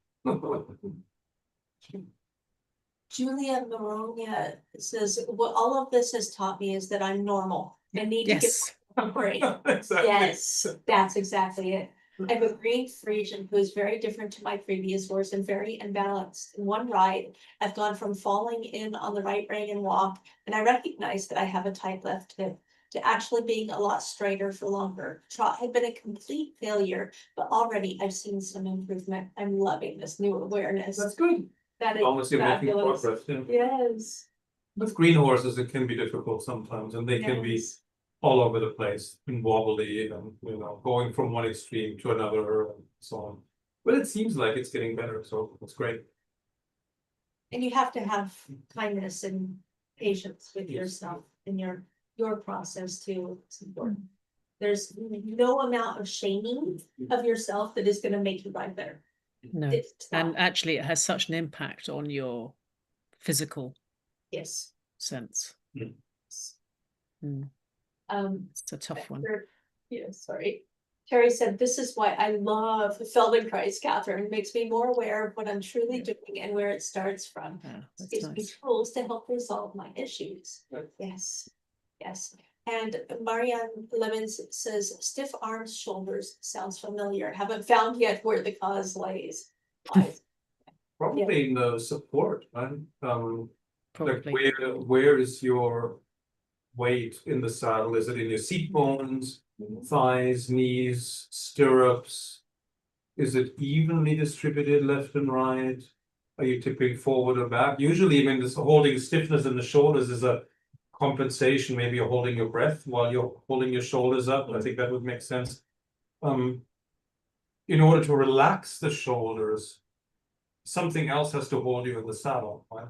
Julia Maronia says, what all of this has taught me is that I'm normal. I need to get Yes. a break. Exactly. Yes, that's exactly it. I have a green Frisian who is very different to my previous horse and very imbalanced. In one ride, I've gone from falling in on the right rein and walk, and I recognize that I have a tight left hip, to actually being a lot straighter for longer. Trot had been a complete failure, but already I've seen some improvement. I'm loving this new awareness. That's good. That is Almost you're making fabulous. progress. Yeah. Yes. With green horses, it can be difficult sometimes, and they can be Yes. all over the place and wobbly, and going from one extreme to another, and so on. But it seems like it's getting better, so it's great. And you have to have kindness and patience with Yes. yourself in your process too. It's important. There's no amount of shaming of yourself that is going to make you ride better. No. It's And not. actually it has such an impact on your physical Yes. sense. Mm. It's a tough one. Yeah, sorry. Terry said, this is why I love Feldenkrais, Catherine. It makes me more aware of what I'm truly doing and where it starts from. Yeah, It that's gives me nice. tools to help resolve my issues. Right. Yes, yes. And Marianne Lemons says, stiff arms, shoulders, sounds familiar. Haven't found yet where the cause lays. Lies. Probably in the support, right? Like Probably. where is your weight in the saddle? Is it in your seat bones, thighs, knees, stirrups? Is it evenly distributed left and right? Are you tipping forward or back? Usually, I mean, this holding stiffness in the shoulders is a compensation. Maybe you're holding your breath while you're holding your shoulders up. I think that would make sense. In order to relax the shoulders, something else has to hold you in the saddle, right?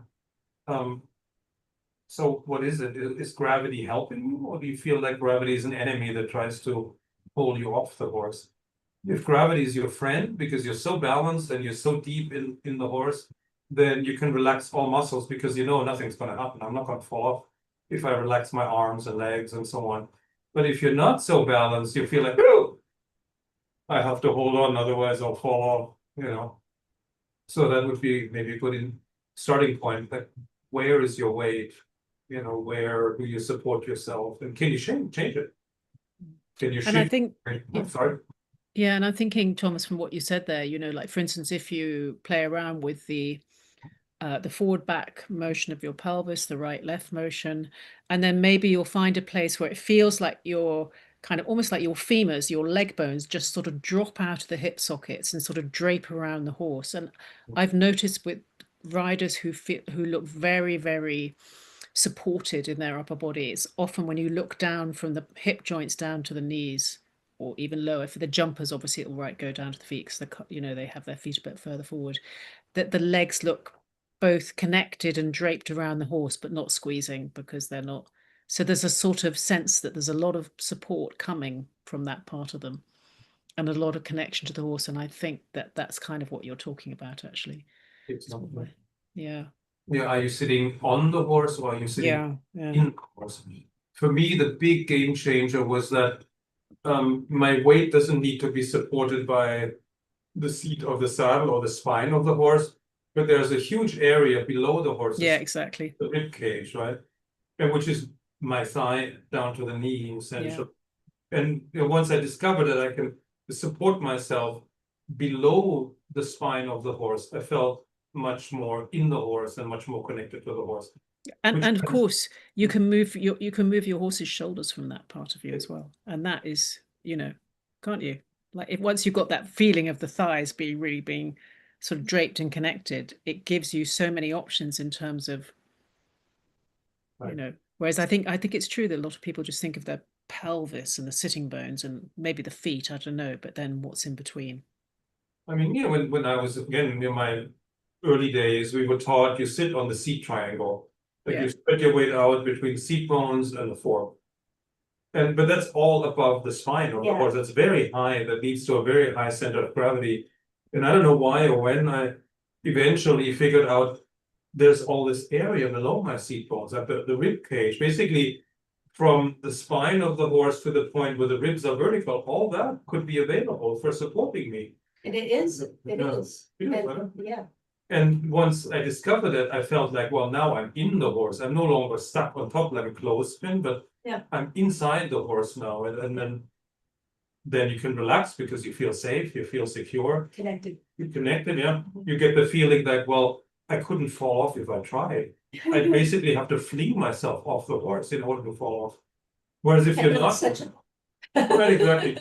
So what is it? Is gravity helping you, or do you feel like gravity is an enemy that tries to pull you off the horse? If gravity is your friend because you're so balanced and you're so deep in the horse, then you can relax all muscles because you know nothing's going to happen. I'm not going to fall off if I relax my arms and legs and so on. But if you're not so balanced, you feel like, oh, I have to hold on, otherwise I'll fall off, So that would be maybe a good starting point. Like, where is your weight? Where do you support yourself? And can you change it? Can you And I shift? think, I'm sorry. yeah, and I'm thinking, Thomas, from what you said there, like for instance, if you play around with the forward back motion of your pelvis, the right left motion, and then maybe you'll find a place where it feels like you're kind of almost like your femurs, your leg bones just sort of drop out of the hip sockets and sort of drape around the horse. And I've noticed with riders who look very, very supported in their upper body, it's often when you look down from the hip joints down to the knees, or even lower. For the jumpers, obviously it will go down to the feet because they have their feet a bit further forward. That the legs look both connected and draped around the horse, but not squeezing because they're not. So there's a sort of sense that there's a lot of support coming from that part of them, and a lot of connection to the horse. And I think that that's kind of what you're talking about, actually. Yeah. Yeah. Are you sitting on the horse or are you sitting Yeah. in the horse? For me, the big game changer was that my weight doesn't need to be supported by the seat of the saddle or the spine of the horse, but there's a huge area below the horse. Yeah, exactly. The rib cage, right? And which is my thigh down to the knee, essentially. Yeah. And once I discovered that I can support myself below the spine of the horse, I felt much more in the horse and much more connected to the horse. And of course, you can move your horse's shoulders from that part of you as well. And that is, can't you? Like once you've got that feeling of the thighs being sort of draped and connected, it gives you so many options in terms of, whereas I think it's true that a lot of people just think of their pelvis and the sitting bones and maybe the feet, I don't know, but then what's in between? I mean, when I was, again, in my early days, we were taught you sit on the seat triangle. Like you spread your weight out between seat bones and the fork. But that's all above the spine of the horse. That's very high. That leads to a very high center of gravity. And I don't know why or when I eventually figured out there's all this area below my seat bones, like the rib cage, basically from the spine of the horse to the point where the ribs are vertical. All that could be available for supporting me. And it is, it Yeah. is. Yeah, And, yeah, And once I discovered it, I felt like, well, now I'm in the horse. I'm no longer stuck on top like a clothespin, but Yeah. I'm inside the horse now. And then you can relax because you feel safe, you feel secure, connected. you're connected, yeah. You get the feeling that, well, I couldn't fall off if I tried. I basically have to flee myself off the horse in order to fall off. Whereas if you're not, right, exactly.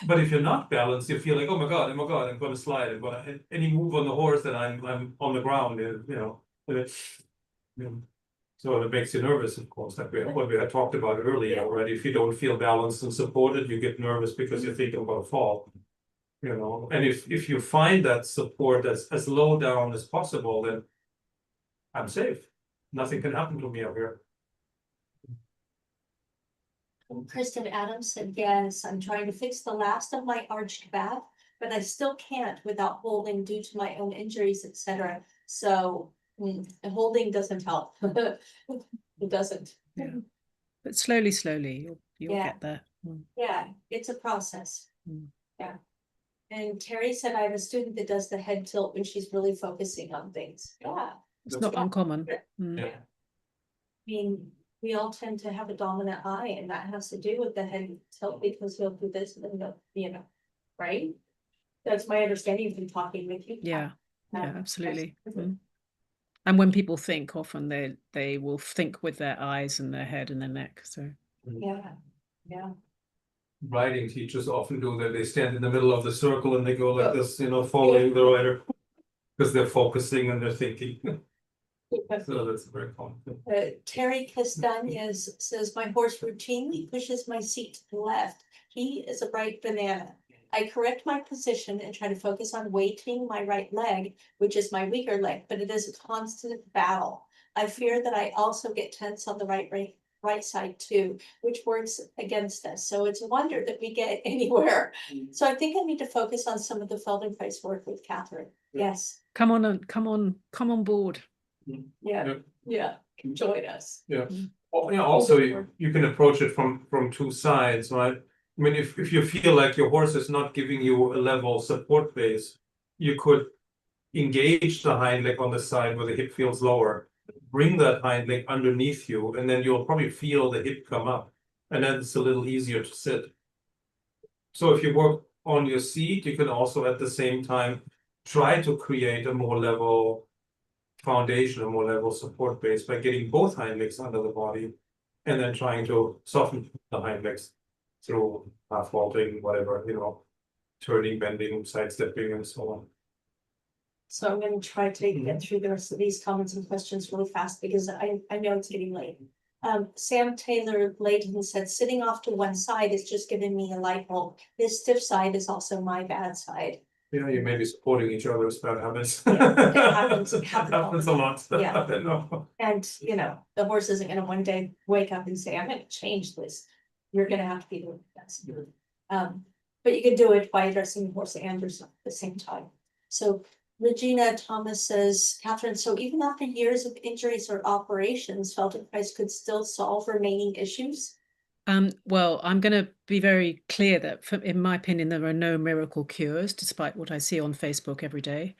But if you're not balanced, you feel like, oh my God, I'm gonna slide. I'm gonna any move on the horse and I'm on the ground, you know. And it's, you know, so it makes you nervous, of course, like what we had talked about earlier Yeah. already. If you don't feel balanced and supported, you get nervous because you think I'm gonna fall. You know, and if you find that support as low down as possible, then I'm safe. Nothing can happen to me up here. Kristen Adams said, yes, I'm trying to fix the last of my arched back, but I still can't without holding due to my own injuries, etc. So holding doesn't help. It doesn't. Yeah. But slowly, you'll Yeah. get there. Yeah, it's a process. Mm. Yeah. And Terry said, I have a student that does the head tilt when she's really focusing on things. Yeah. It's not uncommon. Mm. Yeah. I mean, we all tend to have a dominant eye, and that has to do with the head tilt because he'll do this and then he'll, you know, right? That's my understanding from talking with you. Yeah, yeah, absolutely. That's- Mm. And when people think, often they will think with their eyes and their head and their neck. So Yeah, yeah. Riding teachers often do that. They stand in the middle of the circle and they go like this, you know, following the rider. Because they're focusing and they're thinking. So that's very common. Terry Castañez says, my horse routinely pushes my seat to the left. He is a bright banana. I correct my position and try to focus on weighting my right leg, which is my weaker leg, but it is a constant battle. I fear that I also get tense on the right side too, which works against us. So it's a wonder that we get anywhere. So I think I need to focus on some of the Feldenkrais work with Catherine. Yes. come on board. Yeah. Yeah. Join us. Yeah. Well, yeah, also you can approach it from two sides, right? I mean, if you feel like your horse is not giving you a level support base, you could engage the hind leg on the side where the hip feels lower, bring that hind leg underneath you, and then you'll probably feel the hip come up, and then it's a little easier to sit. So if you work on your seat, you can also at the same time try to create a more level foundation, a more level support base by getting both hind legs under the body, and then trying to soften the hind legs through half vaulting, whatever, you know, turning, bending, sidestepping, and so on. So I'm gonna try to get through the rest of these comments and questions really fast because I know it's getting late. Sam Taylor Layton said, sitting off to one side is just giving me a light bulb. This stiff side is also my bad side. Yeah, you may be supporting each other's bad habits. Yeah, it happens It happens a lot. Yeah. I know. And, you know, the horse isn't gonna one day wake up and say, I'm gonna change this. You're gonna have to be doing this. But you can do it by addressing the horse and yourself at the same time. So Regina Thomas says, Catherine, so even after years of injuries or operations, Feldenkrais could still solve remaining issues? Well, I'm going to be very clear that, in my opinion, there are no miracle cures, despite what I see on Facebook every day.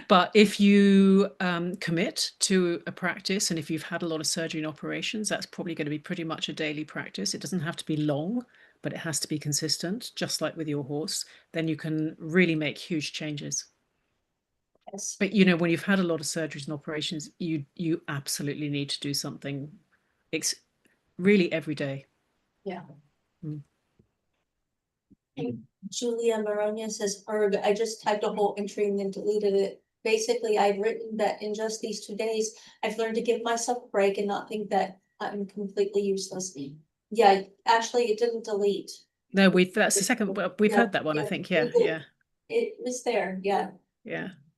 But if you commit to a practice, and if you've had a lot of surgery and operations, that's probably going to be pretty much a daily practice. It doesn't have to be long, but it has to be consistent, just like with your horse. Then you can really make huge changes. Yes. But you know, when you've had a lot of surgeries and operations, you absolutely need to do something really every day. Yeah. Mm. Julia Maronia says, Erg, I just typed a whole entry and then deleted it. Basically, I've written that in just these 2 days, I've learned to give myself a break and not think that I'm completely useless. Yeah, actually, it didn't delete. No, that's the second. We've heard that one, I think. Yeah. It was there. Yeah.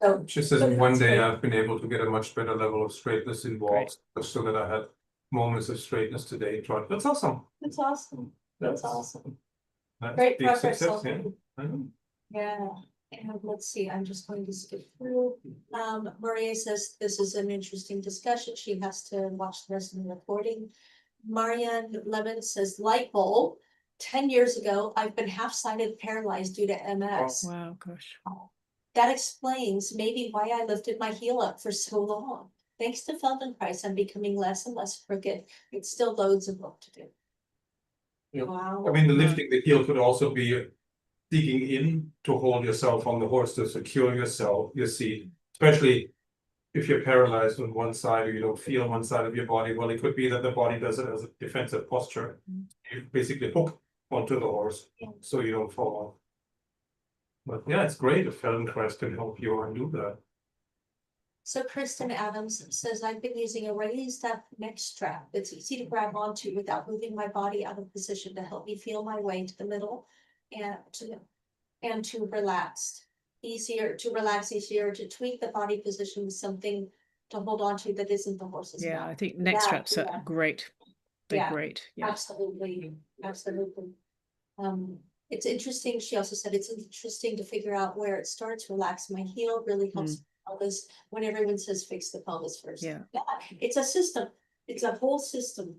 So She says in one day I've been able to get a much better level of straightness in walks, so that I had moments of straightness today. That's awesome. That's awesome. That's awesome. That's Great big progress. success, yeah. I know. Yeah. And let's see, I'm just going to skip through. Maria says this is an interesting discussion. She has to watch the rest of the recording. Marianne Lemon says light bulb. 10 years ago, I've been half-sided paralyzed due to MS. Wow, gosh. That explains maybe why I lifted my heel up for so long. Thanks to Feldenkrais, I'm becoming less and less crooked. It's still loads of work to do. Yeah. Wow. I mean, the lifting the heel could also be digging in to hold yourself on the horse, to secure yourself, your seat, especially if you're paralyzed on one side or you don't feel one side of your body. Well, it could be that the body does it as a defensive posture. You basically hook onto the horse so you don't fall off. But yeah, it's great if Feldenkrais can help you undo that. So Kristen Adams says, I've been using a raised up neck strap that's easy to grab onto without moving my body out of position to help me feel my way to the middle and to relax. Easier to tweak the body position with something to hold on to that isn't the horse's Yeah, mouth. I think neck straps are great. They're great. Yeah. Absolutely. It's interesting. She also said it's interesting to figure out where it starts. Relax my heel really helps pelvis when everyone says fix the pelvis first. Yeah. It's a system. It's a whole system.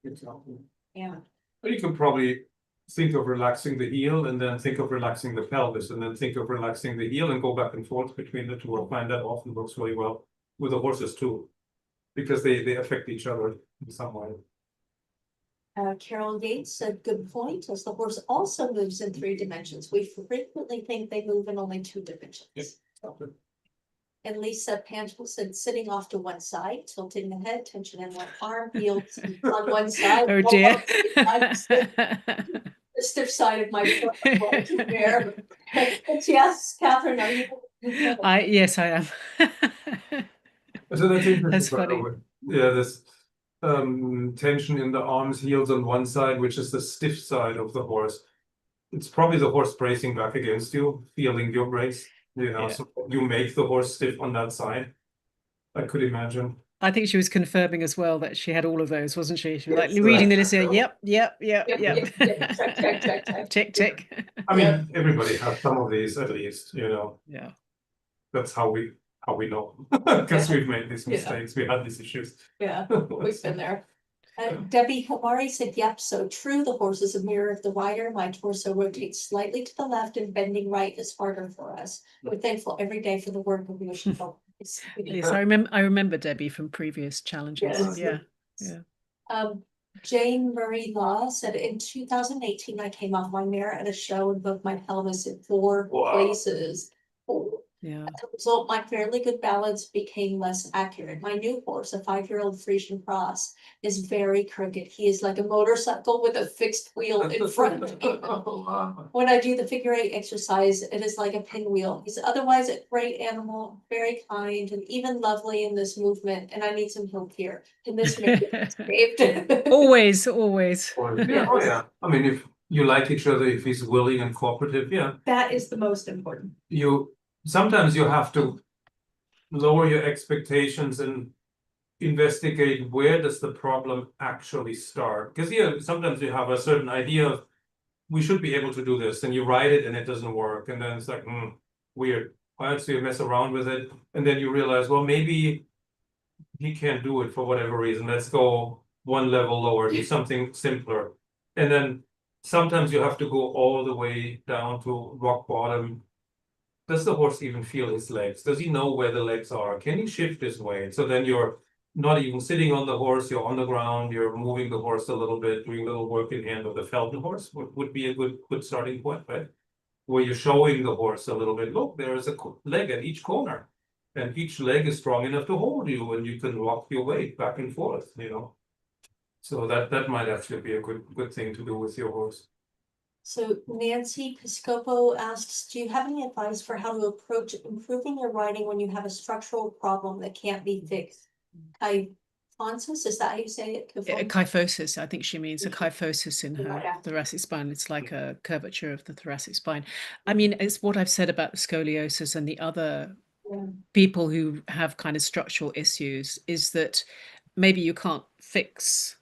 Exactly. Yeah. But you could probably think of relaxing the heel and then think of relaxing the pelvis and then think of relaxing the heel and go back and forth between the two. I find that often works really well with the horses too, because they affect each other in some way. Carol Gates said, good point, as the horse also moves in 3 dimensions. We frequently think they move in only 2 dimensions. Yep. And Lisa Pangel said, sitting off to one side, tilting the head, tension in one arm, heels on one side. Oh dear. The stiff side of my foot there. Yes, Catherine, are you? Yes, I am. So that's interesting. That's funny. Yeah, this tension in the arms, heels on one side, which is the stiff side of the horse. It's probably the horse bracing back against you, feeling your brace, you know, so you make the horse stiff on that side. I could imagine. I think she was confirming as well that she had all of those, wasn't she? She was like reading the list here. Yep. Check. I mean, everybody has some of these at least, you know. Yeah. That's how we know, because we've made these mistakes, we had these issues. Yeah, we've been there. Debbie Hamari said, yep, so true. The horse is a mirror of the rider. My torso rotates slightly to the left and bending right is harder for us. We're thankful every day for the work of Yoshi. Yes, I remember Debbie from previous challenges. Yes. Yeah. Jane Marie Law said, in 2018, I came off my mirror at a show and broke my pelvis in 4 places. Yeah. As a result, my fairly good balance became less accurate. My new horse, a 5-year-old Frisian Cross, is very crooked. He is like a motorcycle with a fixed wheel in front of him. When I do the figure 8 exercise, it is like a pinwheel. He's otherwise a great animal, very kind, and even lovely in this movement. And I need some help here. Can this make it saved? Always. Yeah. I mean, if you like each other, if he's willing and cooperative, yeah. That is the most important. Sometimes you have to lower your expectations and investigate where does the problem actually start. Because sometimes you have a certain idea of we should be able to do this, and you write it and it doesn't work, and then it's like weird. Why don't you mess around with it? And then you realize, well, maybe he can't do it for whatever reason. Let's go one level lower, do something simpler. And then sometimes you have to go all the way down to rock bottom. Does the horse even feel his legs? Does he know where the legs are? Can he shift his weight? So then you're not even sitting on the horse, you're on the ground, you're moving the horse a little bit, doing a little work in hand of the Felden horse would be a good starting point, right? Where you're showing the horse a little bit, look, there is a leg at each corner, and each leg is strong enough to hold you, and you can rock your weight back and forth, you know. So that might actually be a good thing to do with your horse. So Nancy Piscopo asks, do you have any advice for how to approach improving your riding when you have a structural problem that can't be fixed? Kyphosis, is that how you say it? Kyphosis, I think she means a kyphosis in her thoracic spine. It's like a curvature of the thoracic spine. I mean, it's what I've said about scoliosis and the other people who have kind of structural issues, is that maybe you can't fix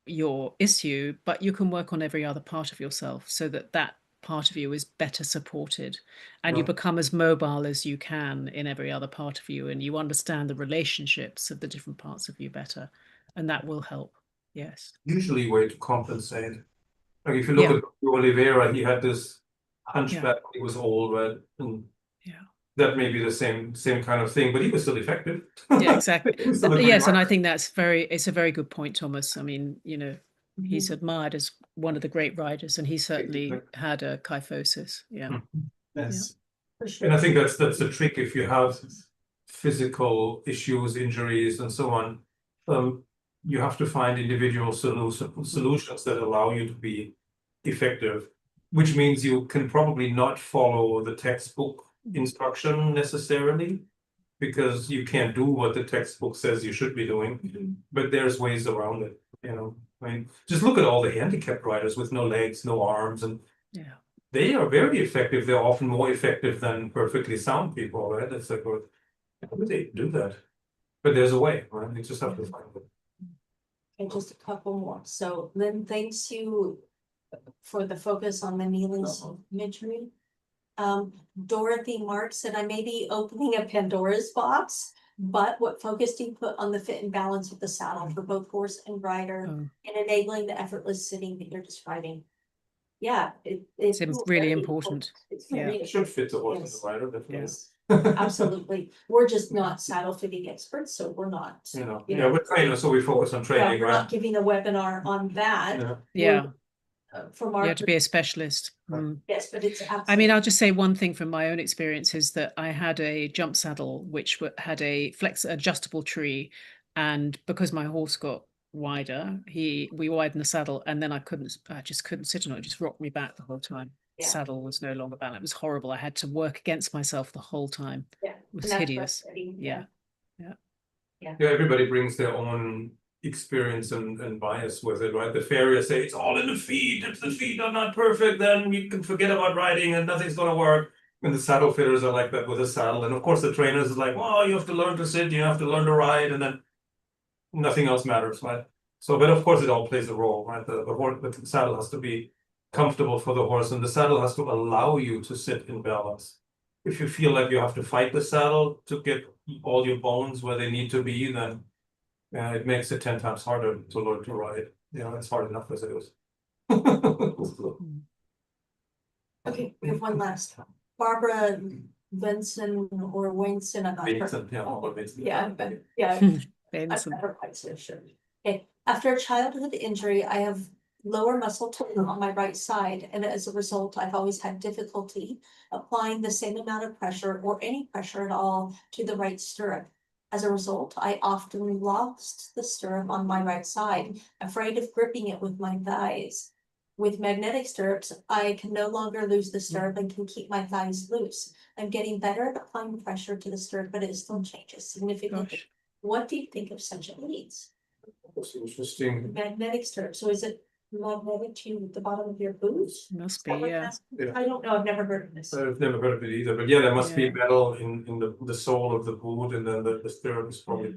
your issue, but you can work on every other part of yourself so that that part of you is better supported, and you become as mobile as you can in every other part of you, and you understand the relationships of the different parts of you better, and that will help. Yes. Usually way to compensate. Like if you look Yeah. at Oliveira, he had this hunchback Yeah. when he was old, right? And Yeah. that may be the same kind of thing, but he was still effective. Yeah, exactly. He was still a great Yes, and I rider. think it's a very good point, Thomas. I mean, you know, he's admired as one of the great riders, and he certainly had a kyphosis. Yeah. Yes. For sure. And I think that's the trick if you have physical issues, injuries, and so on. You have to find individual solutions that allow you to be effective, which means you can probably not follow the textbook instruction necessarily, because you can't do what the textbook says you should be doing, but there's ways around it, you know. I mean, just look at all the handicapped riders with no legs, no arms, and Yeah. they are very effective. They're often more effective than perfectly sound people, right? It's like, well, how do they do that? But there's a way, right? You just have to find it. And just a couple more. So Lynn, thanks you for the focus on the kneeling imagery. Dorothy Mark said, I may be opening a Pandora's box, but what focus do you put on the fit and balance of the saddle for both horse and rider and enabling the effortless sitting that you're describing? Yeah, it's really important. It's Yeah. very It should fit the horse Yes. and the rider, definitely. Yes. Absolutely. We're just not saddle fitting experts, so we're not. You know, You yeah, know, we're trainers, so we focus on Yeah, training, we're right? not giving a webinar on that. Yeah. Yeah. From You our, have to be a specialist. yes, but it's absolutely. I mean, I'll just say one thing from my own experience is that I had a jump saddle which had a adjustable tree, and because my horse got wider, we widened the saddle, and then I just couldn't sit on it. It just rocked me back the whole time. Yeah. Saddle was no longer balanced. It was horrible. I had to work against myself the whole time. Yeah. It was And that's hideous. frustrating, Yeah. Yeah, everybody brings their own experience and bias with it, right? The farriers say it's all in the feet. If the feet are not perfect, then you can forget about riding and nothing's gonna work. And the saddle fitters are like that with a saddle. And of course the trainers is like, well, you have to learn to sit, you have to learn to ride, and then nothing else matters, right? So, but of course it all plays a role, right? The saddle has to be comfortable for the horse, and the saddle has to allow you to sit in balance. If you feel like you have to fight the saddle to get all your bones where they need to be, then it makes it 10 times harder to learn to ride. You know, it's hard enough as it is. Okay, we have one last one. Barbara Benson or Winson, I'm not sure. Vincent, yeah, or Vincent. Yeah, but yeah, I'm Benson. never quite so sure. Okay, after a childhood injury, I have lower muscle tone on my right side, and as a result, I've always had difficulty applying the same amount of pressure or any pressure at all to the right stirrup. As a result, I often lost the stirrup on my right side, afraid of gripping it with my thighs. With magnetic stirrups, I can no longer lose the stirrup and can keep my thighs loose. I'm getting better at applying pressure to the stirrup, but it still changes significantly. Gosh. What do you think of such aids? That's interesting. Magnetic stirrup, so is it magnetic to the bottom of your boots? Must be, Stuff like yeah. that? Yeah. I don't know, I've never heard of this. I've never heard of it either, but yeah, there must be Yeah. metal in the sole of the boot, and then the stirrup is probably,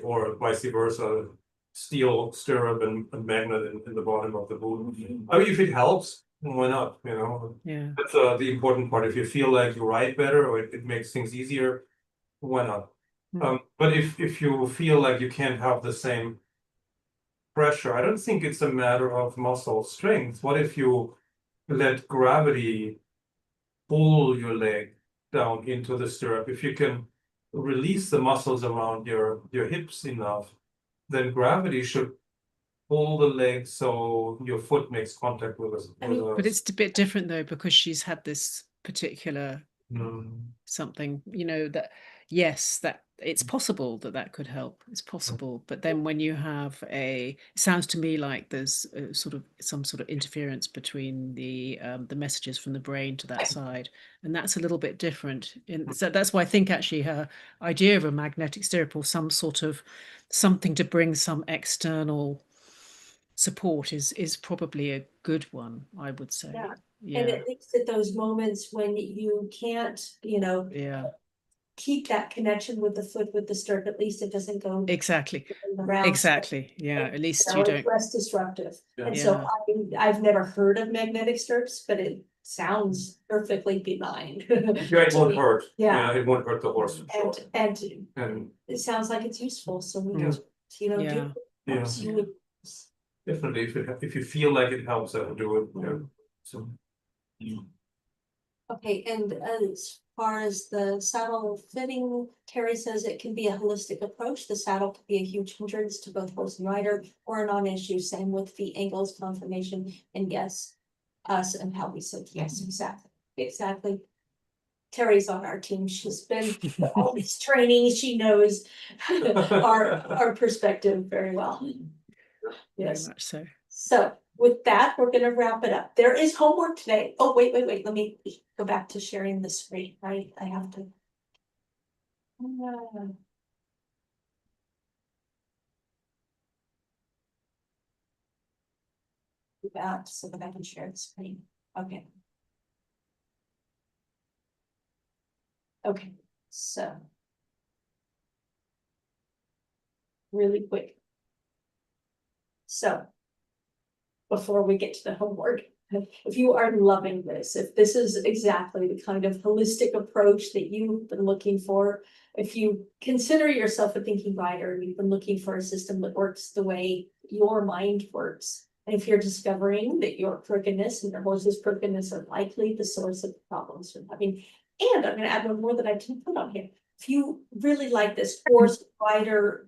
or vice versa, steel stirrup and magnet in the bottom of the boot. I mean, if it helps, why not? You know, Yeah. that's the important part. If you feel like you ride better or it makes things easier, why not? But if you feel like you can't have the same pressure, I don't think it's a matter of muscle strength. What if you let gravity pull your leg down into the stirrup? If you can release the muscles around your hips enough, then gravity should pull the leg so your foot makes contact with us. But it's a bit different though, because she's had this particular Mm. something, you know, that yes, that it's possible that could help. It's possible, but then when you have it sounds to me like there's some sort of interference between the messages from the brain to that side, and that's a little bit different. So that's why I think actually her idea of a magnetic stirrup or some sort of something to bring some external support is probably a good one, I would say. And at least at those moments when you can't, keep that connection with the foot with the stirrup, at least it doesn't go exactly. around. Yeah, at least you don't. It's less disruptive. Yeah. And so I've never heard of magnetic stirrups, but it sounds perfectly benign. Yeah, it won't hurt. Yeah. It won't hurt the horse. And it sounds like it's useful, so we just, do. Yeah. Definitely, if you feel like it helps, I will do it. Yeah. So. Okay, and as far as the saddle fitting, Terry says it can be a holistic approach. The saddle could be a huge hindrance to both horse and rider or a non-issue, same with feet angles, conformation, and yes, us and how we sit. Yes, exactly, exactly. Terry's on our team. She's been to all these trainings. She knows our perspective very well. Very Yes. much so. So with that, we're gonna wrap it up. There is homework today. Oh, wait. Let me go back to sharing the screen, right? I have to. Do that so that I can share the screen. Okay. Okay, so. Really quick. So. Before we get to the homework, if you are loving this, if this is exactly the kind of holistic approach that you've been looking for, if you consider yourself a thinking rider and you've been looking for a system that works the way your mind works, and if you're discovering that your crookedness and your horse's crookedness are likely the source of the problems you're having, and I'm going to add one more that I didn't put on here. If you really like this horse rider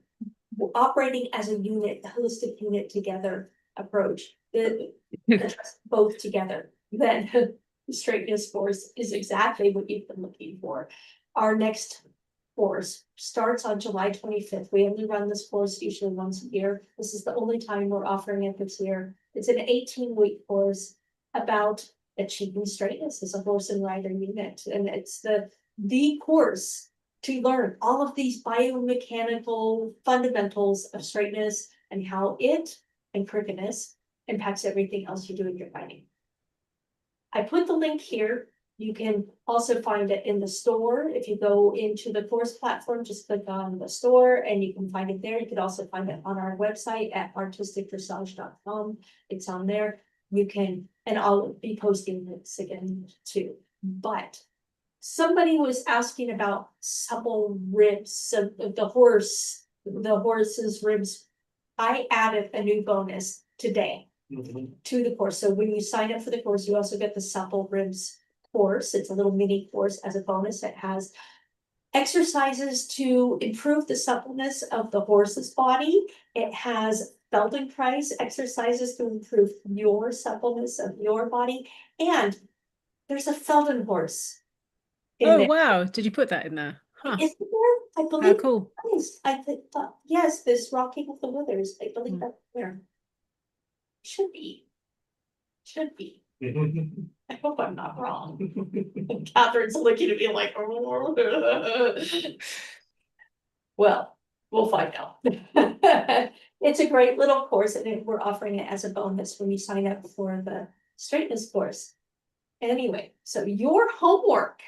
operating as a unit, a holistic unit together approach, both together, then the straightness course is exactly what you've been looking for. Our next course starts on July 25th. We only run this course usually once a year. This is the only time we're offering it this year. It's an 18-week course about achieving straightness as a horse and rider unit. And it's the course to learn all of these biomechanical fundamentals of straightness and how it and crookedness impacts everything else you do in your riding. I put the link here. You can also find it in the store. If you go into the course platform, just click on the store and you can find it there. You can also find it on our website at artisticdressage.com. It's on there. You can, and I'll be posting this again too. But somebody was asking about supple ribs of the horse's ribs. I added a new bonus today to the course. So when you sign up for the course, you also get the supple ribs course. It's a little mini course as a bonus. It has exercises to improve the suppleness of the horse's body. It has Feldenkrais exercises to improve your suppleness of your body. And there's a Feldenkrais. Oh, wow. Did you put that in there? Huh. Is it there? I believe. How cool. I thought, yes, this rocking of the withers. I believe that's there. Should be. I hope I'm not wrong. Catherine's looking at me like, oh. Well, we'll find out. It's a great little course, and we're offering it as a bonus when you sign up for the straightness course. Anyway, so your homework.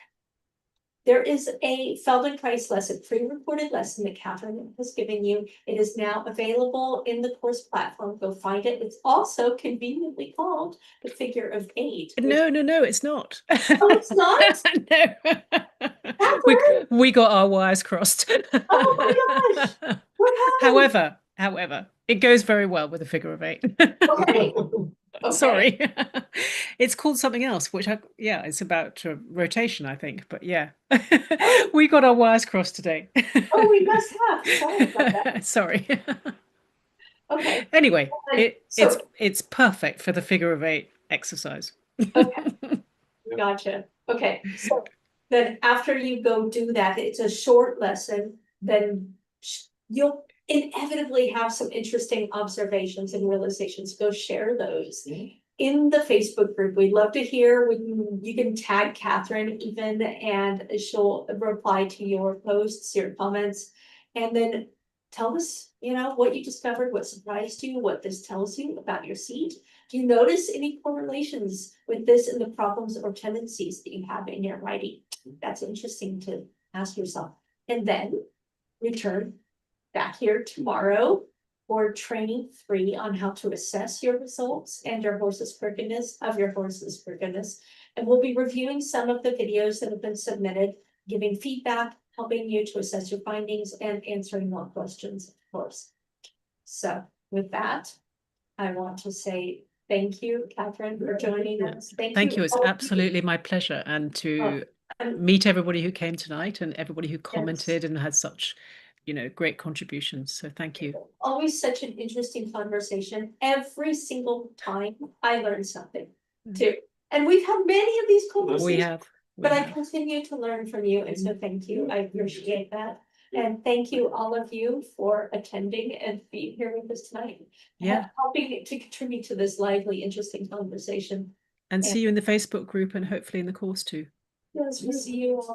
There is a Feldenkrais lesson, pre-recorded lesson that Catherine has given you. It is now available in the course platform. Go find it. It's also conveniently called the Figure of Eight. No, it's not. Oh, it's not? No. we got our wires crossed. Oh my gosh. What happened? However, it goes very well with a figure of eight. Okay. Sorry. It's called something else, which it's about rotation, I think, but yeah. We got our wires crossed today. Oh, we must have. Sorry about that. Sorry. Okay. Anyway, it's perfect for the figure of eight exercise. Okay. Gotcha. Okay. So then after you go do that, it's a short lesson, then you'll inevitably have some interesting observations and realizations. Go share those in the Facebook group. We'd love to hear. You can tag Catherine even, and she'll reply to your posts, your comments, and then tell us, what you discovered, what surprised you, what this tells you about your seat. Do you notice any correlations with this and the problems or tendencies that you have in your writing? That's interesting to ask yourself. And then return back here tomorrow for training 3 on how to assess your results and your horse's crookedness. And we'll be reviewing some of the videos that have been submitted, giving feedback, helping you to assess your findings, and answering more questions, of course. So with that, I want to say thank you, Catherine, for joining us. Thank you. It's all of absolutely my pleasure. And to and- meet everybody who came tonight and everybody who Yes. commented and had such, great contributions. So thank you. Always such an interesting conversation. Every single time I learn something too. And we've had many of these conversations. We have. But I continue to learn from you, and so thank you. I appreciate that. And thank you, all of you, for attending and being here with us tonight. Yeah. Helping to contribute to this lively, interesting conversation. And see you in the Facebook group and hopefully in the course too. Yes, we'll see you all.